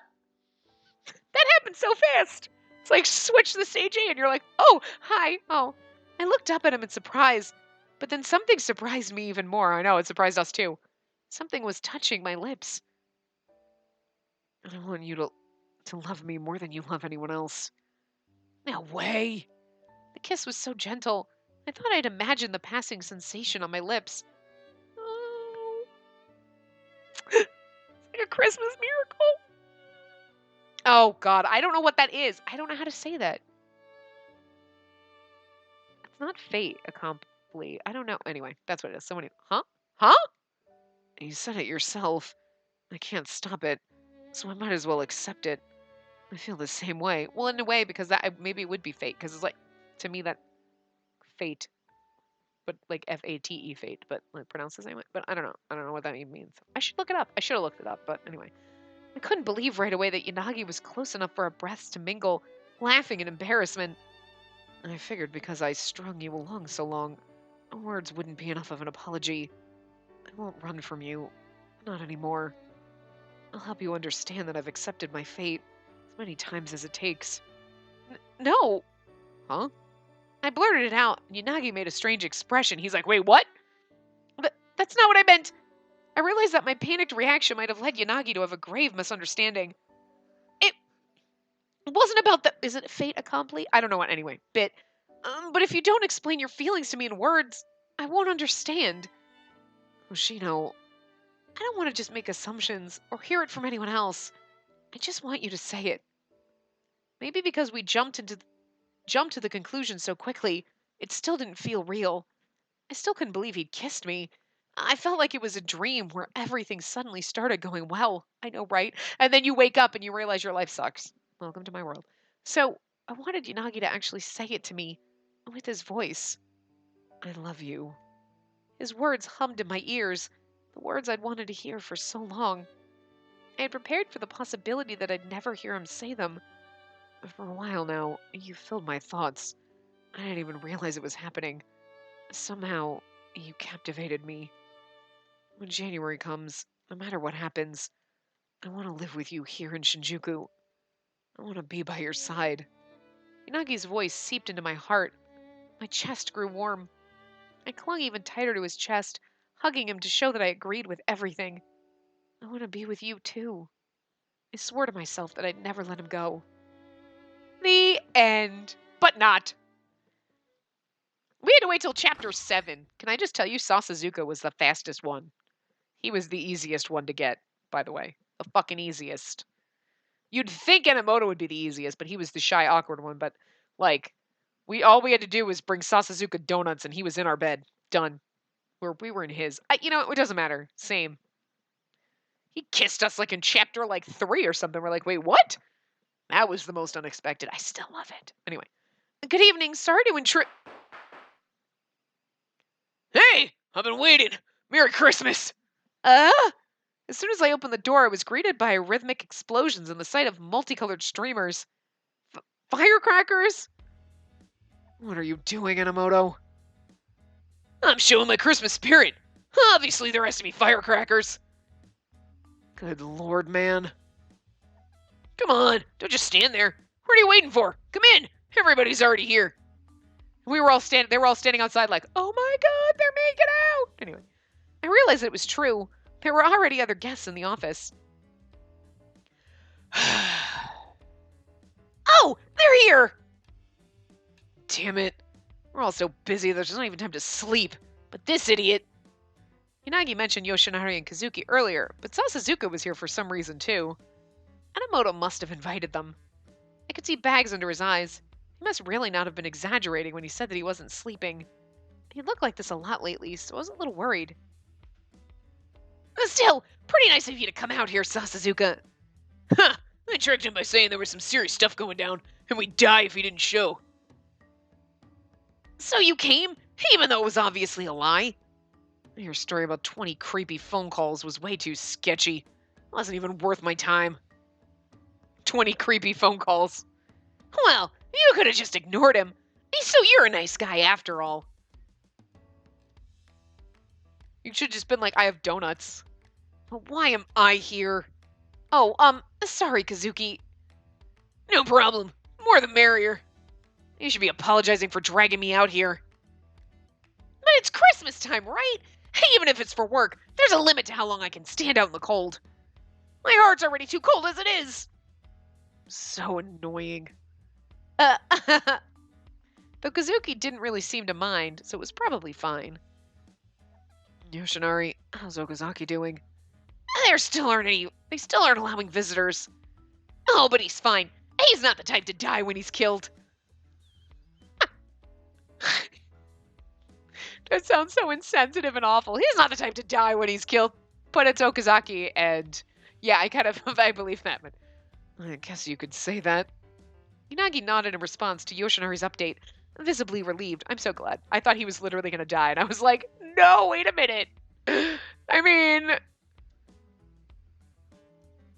That happened so fast. It's like switch the stage A and you're like, oh, hi. Oh. I looked up at him in surprise. But then something surprised me even more. I know, it surprised us too. Something was touching my lips. And I want you to love me more than you love anyone else. No way. The kiss was so gentle. I thought I'd imagined the passing sensation on my lips. Oh. It's like a Christmas miracle. Oh, God. I don't know what that is. I don't know how to say that. It's not fate accompli. I don't know. Anyway, that's what it is. Somebody. Huh? Huh? You said it yourself. I can't stop it. So I might as well accept it. I feel the same way. Well, in a way, because that maybe it would be fate. Because it's like, to me, that fate, but like Fate, fate, but like pronounced the same way. But I don't know. I don't know what that even means. I should look it up. I should have looked it up. But anyway. I couldn't believe right away that Yanagi was close enough for our breaths to mingle, laughing in embarrassment. I figured because I strung you along so long, words wouldn't be enough of an apology. I won't run from you. Not anymore. I'll help you understand that I've accepted my fate as many times as it takes. No! Huh? I blurted it out, and Yanagi made a strange expression. He's like, wait, what? That's not what I meant! I realized that my panicked reaction might have led Yanagi to have a grave misunderstanding. It wasn't about the... Is it fait accompli? I don't know what, anyway. But if you don't explain your feelings to me in words, I won't understand. Hoshino, I don't want to just make assumptions or hear it from anyone else. I just want you to say it. Maybe because we jumped to the conclusion so quickly, it still didn't feel real. I still couldn't believe he'd kissed me. I felt like it was a dream where everything suddenly started going well. I know, right? And then you wake up and you realize your life sucks. Welcome to my world. So I wanted Yanagi to actually say it to me with his voice. I love you. His words hummed in my ears, the words I'd wanted to hear for so long. I had prepared for the possibility that I'd never hear him say them. But for a while now, you filled my thoughts. I didn't even realize it was happening. Somehow, you captivated me. When January comes, no matter what happens, I want to live with you here in Shinjuku. I want to be by your side. Inagi's voice seeped into my heart. My chest grew warm. I clung even tighter to his chest, hugging him to show that I agreed with everything. I want to be with you, too. I swore to myself that I'd never let him go. The end. But not. We had to wait till chapter 7. Can I just tell you, Sasazuka was the fastest one. He was the easiest one to get, by the way. The fucking easiest. You'd think Enomoto would be the easiest, but he was the shy, awkward one. But, like, all we had to do was bring Sasazuka donuts and he was in our bed. Done. We were in his. It doesn't matter. Same. He kissed us, like, in chapter, 3 or something. We're like, wait, what? That was the most unexpected. I still love it. Anyway. Good evening. Sorry to intrude. Hey! I've been waiting. Merry Christmas! As soon as I opened the door, I was greeted by rhythmic explosions and the sight of multicolored streamers. Firecrackers? What are you doing, Enomoto? I'm showing my Christmas spirit. Obviously, there has to be firecrackers. Good lord, man. Come on, don't just stand there. What are you waiting for? Come in. Everybody's already here. They were all standing outside like, oh my god, they're making out. Anyway, I realized it was true. There were already other guests in the office. Oh, they're here! Damn it. We're all so busy, there's not even time to sleep. But this idiot... Yanagi mentioned Yoshinari and Kazuki earlier, but Sasazuka was here for some reason too. Enomoto must have invited them. I could see bags under his eyes. He must really not have been exaggerating when he said that he wasn't sleeping. He looked like this a lot lately, so I was a little worried. Still, pretty nice of you to come out here, Sasazuka. Huh, I tricked him by saying there was some serious stuff going down, and we'd die if he didn't show. So you came, even though it was obviously a lie? Your story about 20 creepy phone calls was way too sketchy. It wasn't even worth my time. 20 creepy phone calls. Well, you could have just ignored him. So you're a nice guy after all. You should have just been like, I have donuts. But why am I here? Oh, sorry, Kazuki. No problem. More the merrier. You should be apologizing for dragging me out here. But it's Christmas time, right? Even if it's for work, there's a limit to how long I can stand out in the cold. My heart's already too cold as it is. So annoying. Though Kazuki didn't really seem to mind, so it was probably fine. Yoshinari, how's Okazaki doing? They still aren't allowing visitors. Oh, but he's fine. He's not the type to die when he's killed. That sounds so insensitive and awful. He's not the type to die when he's killed. But it's Okazaki, and yeah, I believe that, but I guess you could say that. Yanagi nodded in response to Yoshinari's update, visibly relieved. I'm so glad. I thought he was literally going to die, and I was like, no, wait a minute. I mean...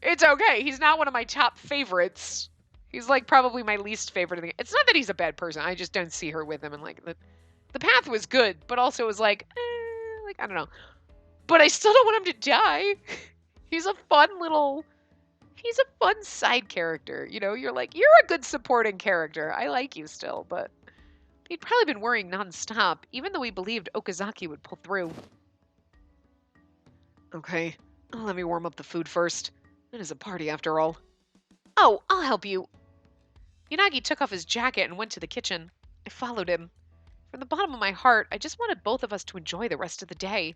It's okay. He's not one of my top favorites. He's like probably my least favorite. It's not that he's a bad person. I just don't see her with him. And like the path was good, but also it was like I don't know. But I still don't want him to die. He's a fun side character. You know, you're a good supporting character. I like you still, but he'd probably been worrying nonstop, even though he believed Okazaki would pull through. Okay, let me warm up the food first. It is a party after all. Oh, I'll help you. Yanagi took off his jacket and went to the kitchen. I followed him. From the bottom of my heart, I just wanted both of us to enjoy the rest of the day.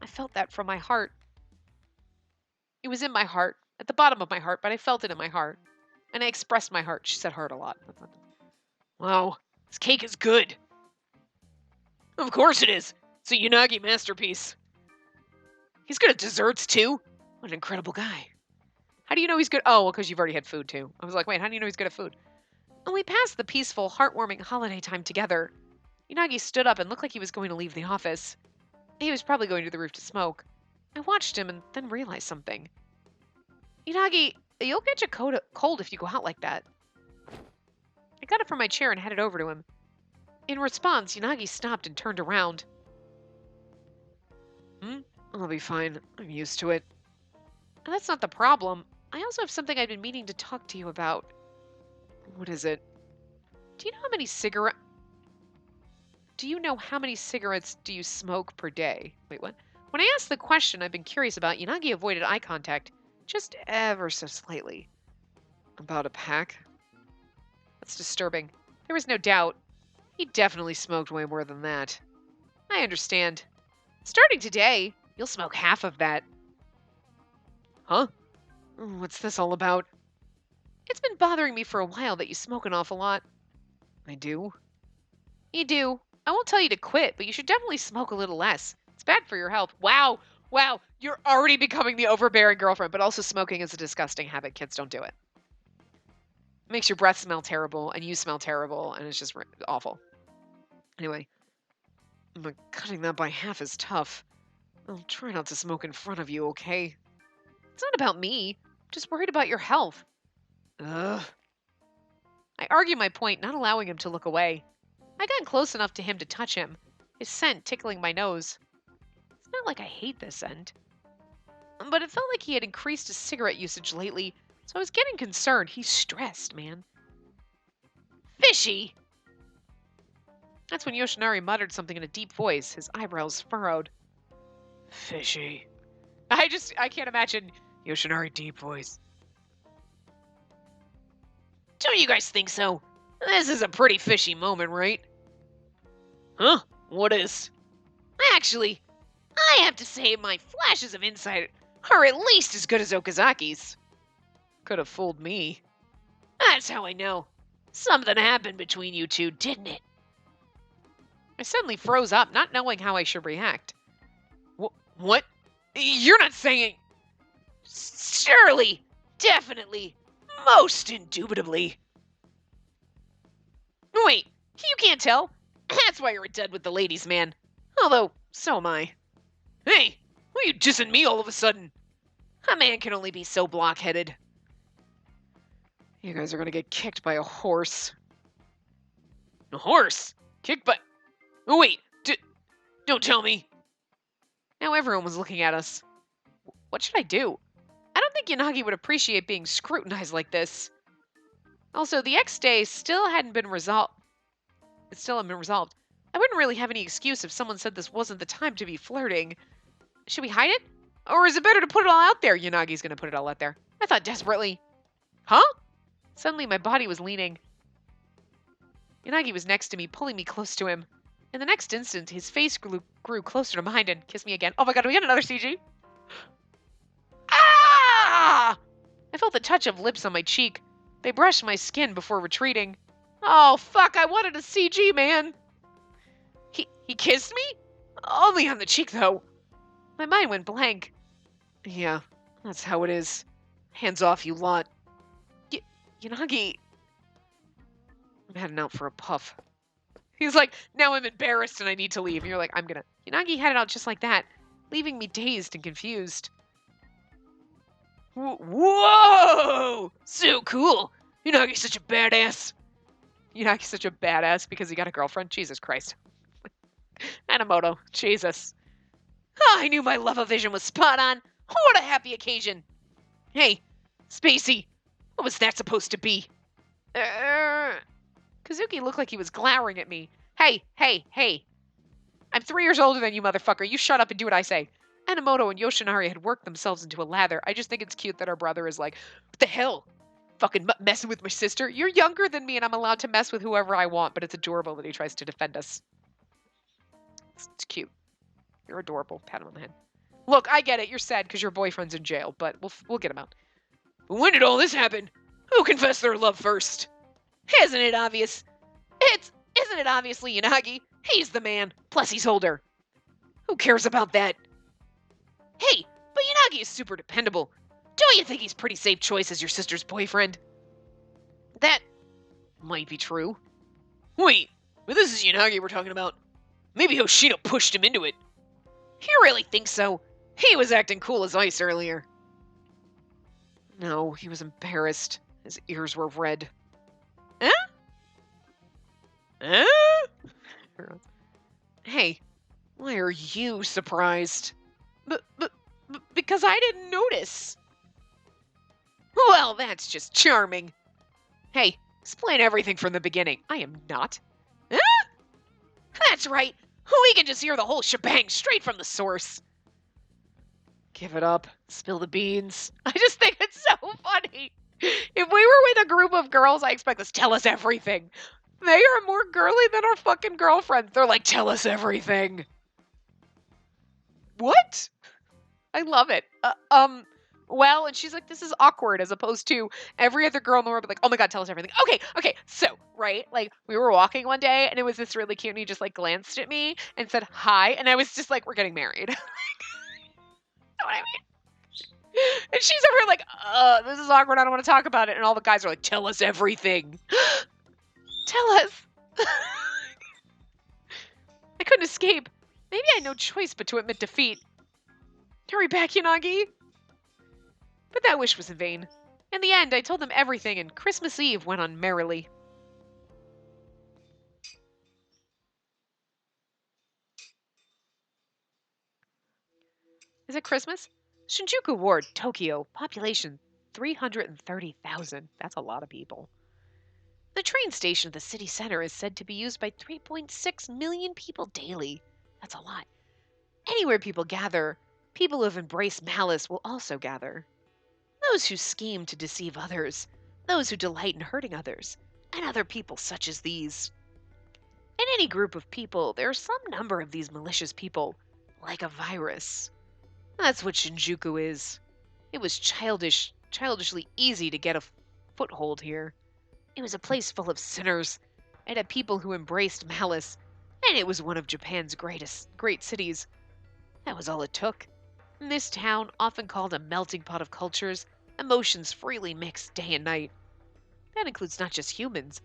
I felt that from my heart. It was in my heart, at the bottom of my heart, but I felt it in my heart. And I expressed my heart. She said heart a lot. Wow, this cake is good. Of course it is. It's a Yanagi masterpiece. He's good at desserts, too. What an incredible guy. How do you know he's good? Oh, well, because you've already had food, too. I was like, wait, how do you know he's good at food? And we passed the peaceful, heartwarming holiday time together. Yanagi stood up and looked like he was going to leave the office. He was probably going to the roof to smoke. I watched him and then realized something. Yanagi, you'll catch a cold if you go out like that. I got up from my chair and headed over to him. In response, Yanagi stopped and turned around. I'll be fine. I'm used to it. That's not the problem. I also have something I've been meaning to talk to you about. What is it? Do you know how many cigarettes do you smoke per day? Wait, what? When I asked the question I've been curious about, Yanagi avoided eye contact, just ever so slightly. About a pack? That's disturbing. There was no doubt. He definitely smoked way more than that. I understand. Starting today, you'll smoke half of that. Huh? What's this all about? It's been bothering me for a while that you smoke an awful lot. I do? You do. I won't tell you to quit, but you should definitely smoke a little less. It's bad for your health. Wow. You're already becoming the overbearing girlfriend, but also smoking is a disgusting habit. Kids, don't do it. It makes your breath smell terrible, and you smell terrible, and it's just awful. Anyway, but cutting that by half is tough. I'll try not to smoke in front of you, okay? It's not about me. I'm just worried about your health. Ugh. I argue my point, not allowing him to look away. I got close enough to him to touch him, his scent tickling my nose. It's not like I hate this scent. But it felt like he had increased his cigarette usage lately, so I was getting concerned. He's stressed, man. Fishy! That's when Yoshinari muttered something in a deep voice, his eyebrows furrowed. Fishy. I can't imagine Yoshinari deep voice. Don't you guys think so? This is a pretty fishy moment, right? Huh? What is? Actually, I have to say my flashes of insight are at least as good as Okazaki's. Could have fooled me. That's how I know. Something happened between you two, didn't it? I suddenly froze up, not knowing how I should react. What? You're not saying... Surely, definitely, most indubitably. Wait, you can't tell. That's why you're a dud with the ladies, man. Although, so am I. Hey, why are you dissing me all of a sudden? A man can only be so blockheaded. You guys are gonna get kicked by a horse. A horse? Kicked by... Oh, wait, don't tell me. Now everyone was looking at us. What should I do? I don't think Yanagi would appreciate being scrutinized like this. Also, the X day still hadn't been resolved. It still hadn't been resolved. I wouldn't really have any excuse if someone said this wasn't the time to be flirting. Should we hide it? Or is it better to put it all out there? Yanagi's gonna put it all out there. I thought desperately. Huh? Suddenly my body was leaning. Yanagi was next to me, pulling me close to him. In the next instant, his face grew closer to mine and kissed me again. Oh my god, we got another CG? Ah! I felt the touch of lips on my cheek. They brushed my skin before retreating. Oh, fuck, I wanted a CG, man. He kissed me? Only on the cheek, though. My mind went blank. Yeah, that's how it is. Hands off, you lot. Yanagi. I'm heading out for a puff. He's like, now I'm embarrassed and I need to leave. And you're like, I'm gonna... Yanagi headed out just like that, leaving me dazed and confused. Whoa! So cool! Yanagi's such a badass. Yanagi's such a badass because he got a girlfriend? Jesus Christ. Anamoto, Jesus. Oh, I knew my love of vision was spot on. What a happy occasion. Hey, Spacey, what was that supposed to be? Kazuki looked like he was glowering at me. Hey, hey, hey. I'm 3 years older than you, motherfucker. You shut up and do what I say. Enomoto and Yoshinari had worked themselves into a lather. I just think it's cute that our brother is like, what the hell? Fucking messing with my sister? You're younger than me and I'm allowed to mess with whoever I want, but it's adorable that he tries to defend us. It's cute. You're adorable. Pat him on the head. Look, I get it. You're sad because your boyfriend's in jail, but we'll get him out. But when did all this happen? Who confessed their love first? Isn't it obvious? Isn't it obviously Yanagi? He's the man. Plus he's older. Who cares about that? Hey, but Yanagi is super dependable. Don't you think he's pretty safe choice as your sister's boyfriend? That might be true. Wait, but this is Yanagi we're talking about. Maybe Hoshino pushed him into it. You really think so? He was acting cool as ice earlier. No, he was embarrassed. His ears were red. Huh? Huh? Hey, why are you surprised? Because I didn't notice. Well, that's just charming. Hey, explain everything from the beginning. I am not. Huh? That's right. We can just hear the whole shebang straight from the source. Give it up. Spill the beans. I just think it's so funny. If we were with a group of girls, I expect this. Tell us everything. They are more girly than our fucking girlfriends. They're like, tell us everything. What? I love it. Well, and she's like, this is awkward, as opposed to every other girl in the world be like, oh my god, tell us everything. Okay, so, right, like, we were walking one day, and it was this really cute, and he just, like, glanced at me and said, hi, and I was just like, we're getting married. You know what I mean? And she's over here like, this is awkward, I don't want to talk about it, and all the guys are like, tell us everything. Tell us. I couldn't escape. Maybe I had no choice but to admit defeat. Hurry back, Yanagi. But that wish was in vain. In the end, I told them everything, and Christmas Eve went on merrily. Is it Christmas? Shinjuku Ward, Tokyo. Population 330,000. That's a lot of people. The train station of the city center is said to be used by 3.6 million people daily. That's a lot. Anywhere people gather, people who have embraced malice will also gather. Those who scheme to deceive others, those who delight in hurting others, and other people such as these. In any group of people, there are some number of these malicious people, like a virus. That's what Shinjuku is. It was childishly easy to get a foothold here. It was a place full of sinners. It had people who embraced malice, and it was one of Japan's great cities. That was all it took. In this town, often called a melting pot of cultures, emotions freely mixed day and night. That includes not just humans,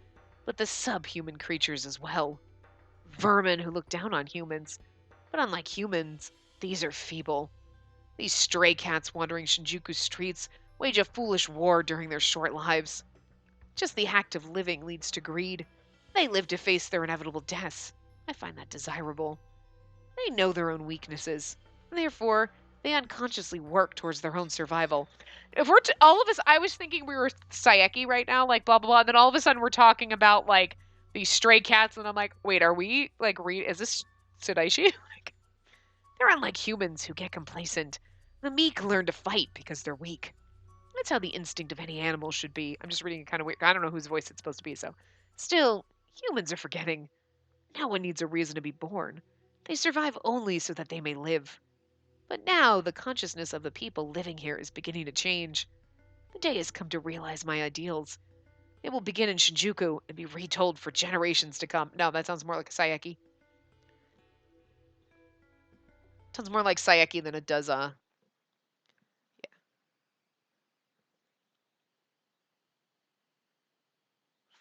but the subhuman creatures as well. Vermin who look down on humans. But unlike humans, these are feeble. These stray cats wandering Shinjuku streets wage a foolish war during their short lives. Just the act of living leads to greed. They live to face their inevitable deaths. I find that desirable. They know their own weaknesses. Therefore, they unconsciously work towards their own survival. If we're all of us, I was thinking we were Saeki right now, like blah blah blah. And then all of a sudden we're talking about like these stray cats, and I'm like, wait, are we like is this Tsudashi? Like, they're unlike humans who get complacent. The meek learn to fight because they're weak. That's how the instinct of any animal should be. I'm just reading it kind of weird. I don't know whose voice it's supposed to be, so. Still, humans are forgetting. No one needs a reason to be born. They survive only so that they may live. But now, the consciousness of the people living here is beginning to change. The day has come to realize my ideals. It will begin in Shinjuku and be retold for generations to come. No, that sounds more like a Saeki. Sounds more like Saeki than it does, yeah.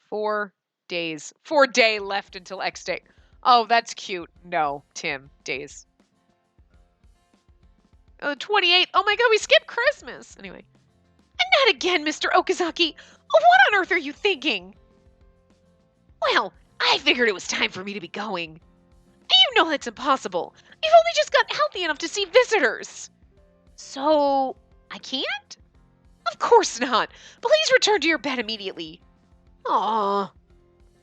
4 days. 4 day left until X day. Oh, that's cute. No, Tim, days. Oh, 28th. Oh my god, we skipped Christmas. Anyway. Not again, Mr. Okazaki! What on earth are you thinking? Well, I figured it was time for me to be going. You know that's impossible. You've only just got healthy enough to see visitors. So, I can't? Of course not. Please return to your bed immediately. Aww.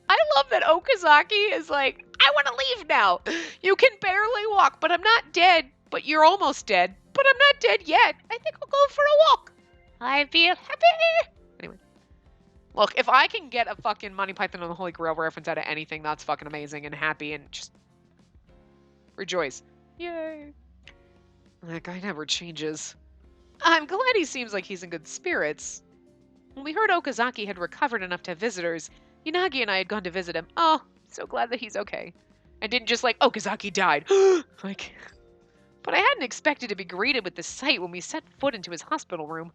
I love that Okazaki is like, I want to leave now. You can barely walk, but I'm not dead. But you're almost dead. But I'm not dead yet. I think I'll go for a walk. I feel happy. Anyway. Look, if I can get a fucking Monty Python and the Holy Grail reference out of anything, that's fucking amazing and happy and just rejoice. Yay. That guy never changes. I'm glad he seems like he's in good spirits. When we heard Okazaki had recovered enough to have visitors, Yanagi and I had gone to visit him. Oh, so glad that he's okay. And didn't just like, Okazaki died. But I hadn't expected to be greeted with this sight when we set foot into his hospital room.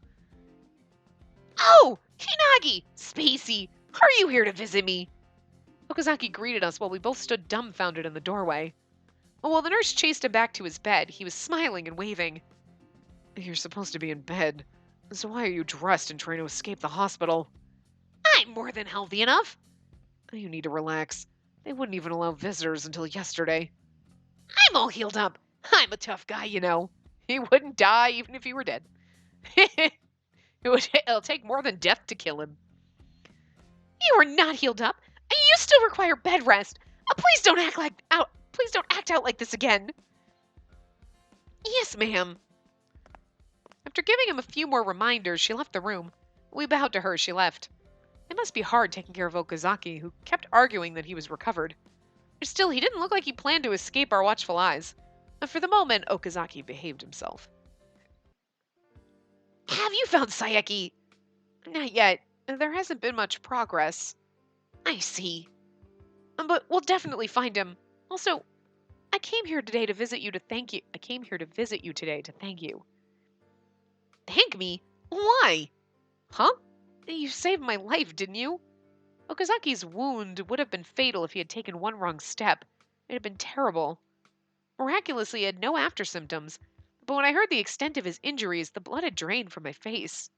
Oh, Yanagi! Spacey! Are you here to visit me? Okazaki greeted us while we both stood dumbfounded in the doorway. While the nurse chased him back to his bed, he was smiling and waving. You're supposed to be in bed, so why are you dressed and trying to escape the hospital? I'm more than healthy enough. You need to relax. They wouldn't even allow visitors until yesterday. I'm all healed up. I'm a tough guy, you know. He wouldn't die even if he were dead. It'll take more than death to kill him. You are not healed up. You still require bed rest. Please don't act out like this again. Yes, ma'am. After giving him a few more reminders, she left the room. We bowed to her as she left. It must be hard taking care of Okazaki, who kept arguing that he was recovered. Still, he didn't look like he planned to escape our watchful eyes. For the moment, Okazaki behaved himself. Have you found Sayeki? Not yet. There hasn't been much progress. I see. But we'll definitely find him. Also, I came here today to visit you to thank you. Thank me? Why? Huh? You saved my life, didn't you? Okazaki's wound would have been fatal if he had taken one wrong step. It had been terrible. Miraculously, he had no after symptoms, but when I heard the extent of his injuries, the blood had drained from my face.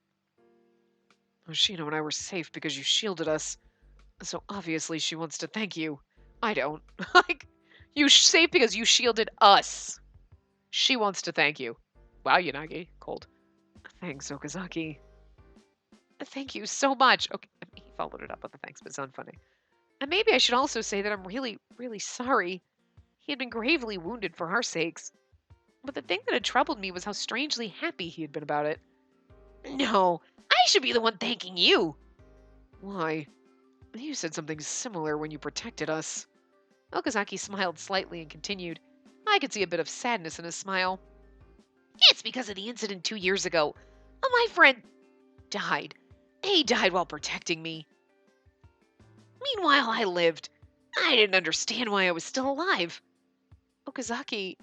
Hoshino and I were safe because you shielded us, so obviously she wants to thank you. I don't. You safe because you shielded us. She wants to thank you. Wow, Yanagi. Cold. Thanks, Okazaki. Thank you so much. Okay, he followed it up with a thanks, but it's unfunny. And maybe I should also say that I'm really, really sorry. He had been gravely wounded for our sakes. But the thing that had troubled me was how strangely happy he had been about it. No, I should be the one thanking you. Why? You said something similar when you protected us. Okazaki smiled slightly and continued. I could see a bit of sadness in his smile. It's because of the incident 2 years ago. My friend died. He died while protecting me. Meanwhile, I lived. I didn't understand why I was still alive. Okazaki.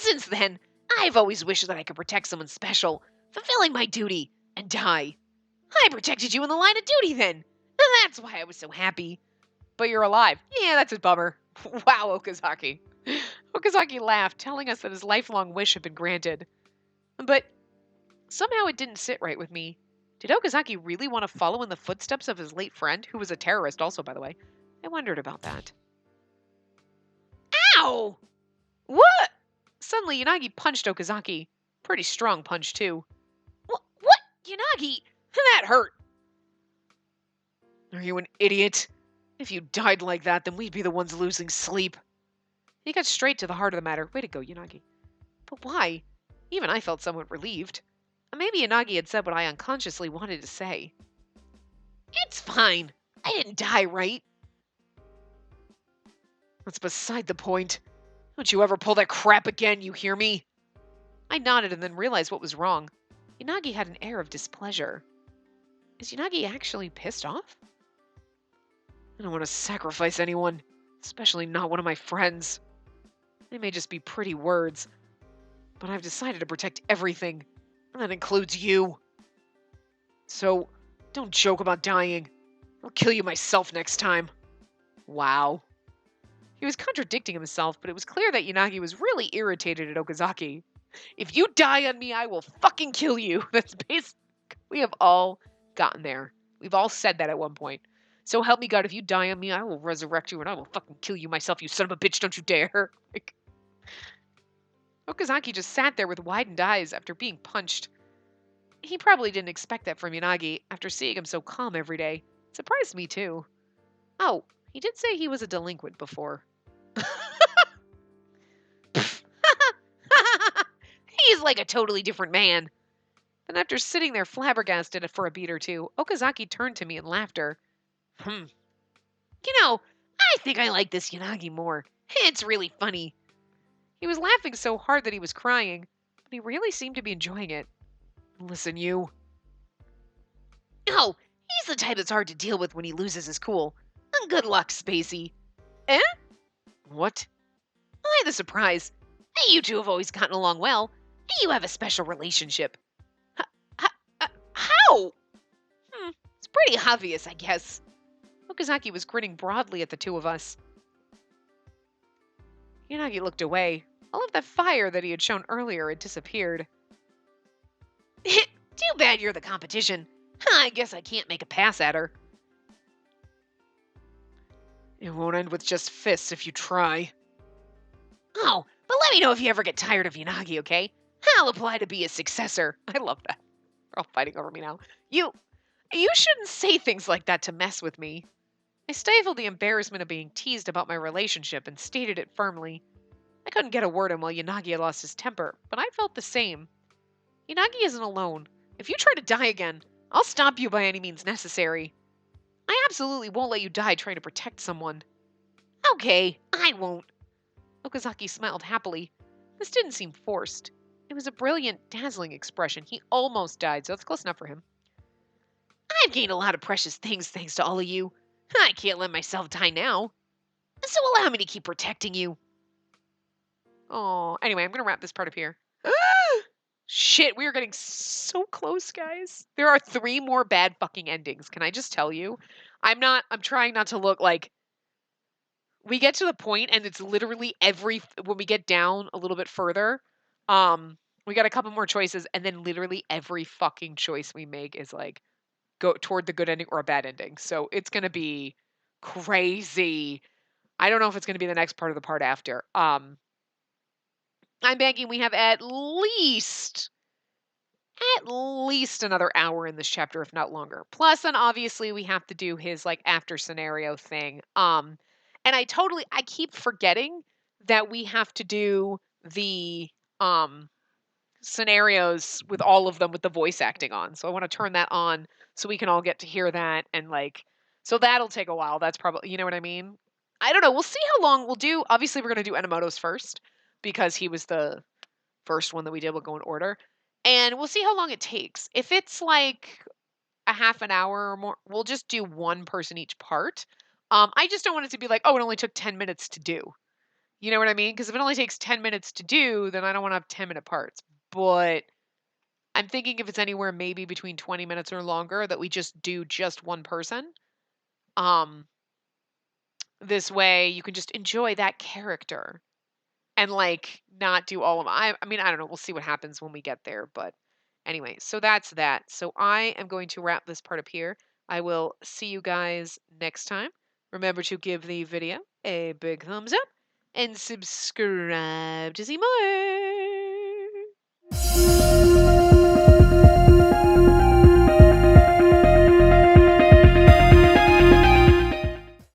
Since then, I've always wished that I could protect someone special, fulfilling my duty, and die. I protected you in the line of duty then, and that's why I was so happy. But you're alive. Yeah, that's a bummer. Wow, Okazaki. Okazaki laughed, telling us that his lifelong wish had been granted. But somehow it didn't sit right with me. Did Okazaki really want to follow in the footsteps of his late friend, who was a terrorist also, by the way? I wondered about that. Ow! What? Suddenly, Yanagi punched Okazaki. Pretty strong punch, too. What? Yanagi? That hurt. Are you an idiot? If you died like that, then we'd be the ones losing sleep. He got straight to the heart of the matter. Way to go, Yanagi. But why? Even I felt somewhat relieved. Maybe Yanagi had said what I unconsciously wanted to say. It's fine. I didn't die, right? That's beside the point. Don't you ever pull that crap again, you hear me? I nodded and then realized what was wrong. Yanagi had an air of displeasure. Is Yanagi actually pissed off? I don't want to sacrifice anyone, especially not one of my friends. They may just be pretty words, but I've decided to protect everything, and that includes you. So, don't joke about dying. I'll kill you myself next time. Wow. He was contradicting himself, but it was clear that Yanagi was really irritated at Okazaki. If you die on me, I will fucking kill you. That's basically We have all gotten there. We've all said that at one point. So help me God, if you die on me, I will resurrect you and I will fucking kill you myself, you son of a bitch, don't you dare. Like, Okazaki just sat there with widened eyes after being punched. He probably didn't expect that from Yanagi after seeing him so calm every day. It surprised me too. Oh, he did say he was a delinquent before. He's like a totally different man. Then after sitting there flabbergasted for a beat or two, Okazaki turned to me in laughter. You know, I think I like this Yanagi more. It's really funny. He was laughing so hard that he was crying, but he really seemed to be enjoying it. Listen, you. Oh, he's the type that's hard to deal with when he loses his cool. Good luck, Spacey. Eh? What? Why the surprise? You two have always gotten along well. You have a special relationship. How? It's pretty obvious, I guess. Okazaki was grinning broadly at the two of us. Yanagi looked away. All of that fire that he had shown earlier had disappeared. Too bad you're the competition. I guess I can't make a pass at her. It won't end with just fists if you try. Oh, but let me know if you ever get tired of Yanagi, okay? I'll apply to be his successor. I love that. They're all fighting over me now. You shouldn't say things like that to mess with me. I stifled the embarrassment of being teased about my relationship and stated it firmly. I couldn't get a word in while Yanagi had lost his temper, but I felt the same. Yanagi isn't alone. If you try to die again, I'll stop you by any means necessary. I absolutely won't let you die trying to protect someone. Okay, I won't. Okazaki smiled happily. This didn't seem forced. It was a brilliant, dazzling expression. He almost died, so that's close enough for him. I've gained a lot of precious things thanks to all of you. I can't let myself die now. So allow me to keep protecting you. Oh, anyway, I'm going to wrap this part up here. Shit, we are getting so close, guys. There are 3 more bad fucking endings. Can I just tell you? I'm trying not to look like we get to the point and it's literally when we get down a little bit further, we got a couple more choices and then literally every fucking choice we make is like go toward the good ending or a bad ending. So it's going to be crazy. I don't know if it's going to be the next part of the part after. I'm banking we have at least another hour in this chapter, if not longer. Plus, then obviously we have to do his like after scenario thing. And I keep forgetting that we have to do the scenarios with all of them with the voice acting on. So I want to turn that on so we can all get to hear that and like so that'll take a while. That's probably, you know what I mean? I don't know. We'll see how long we'll do. Obviously, we're going to do Enomoto's first because he was the first one that we did. We'll go in order. And we'll see how long it takes. If it's like a half an hour or more, we'll just do one person each part. I just don't want it to be like, oh, it only took 10 minutes to do. You know what I mean? Because if it only takes 10 minutes to do, then I don't want to have 10-minute parts. But I'm thinking if it's anywhere maybe between 20 minutes or longer that we just do just one person. This way you can just enjoy that character and like not do all of them. I mean, I don't know. We'll see what happens when we get there. But anyway, so that's that. So I am going to wrap this part up here. I will see you guys next time. Remember to give the video a big thumbs up and subscribe to see more.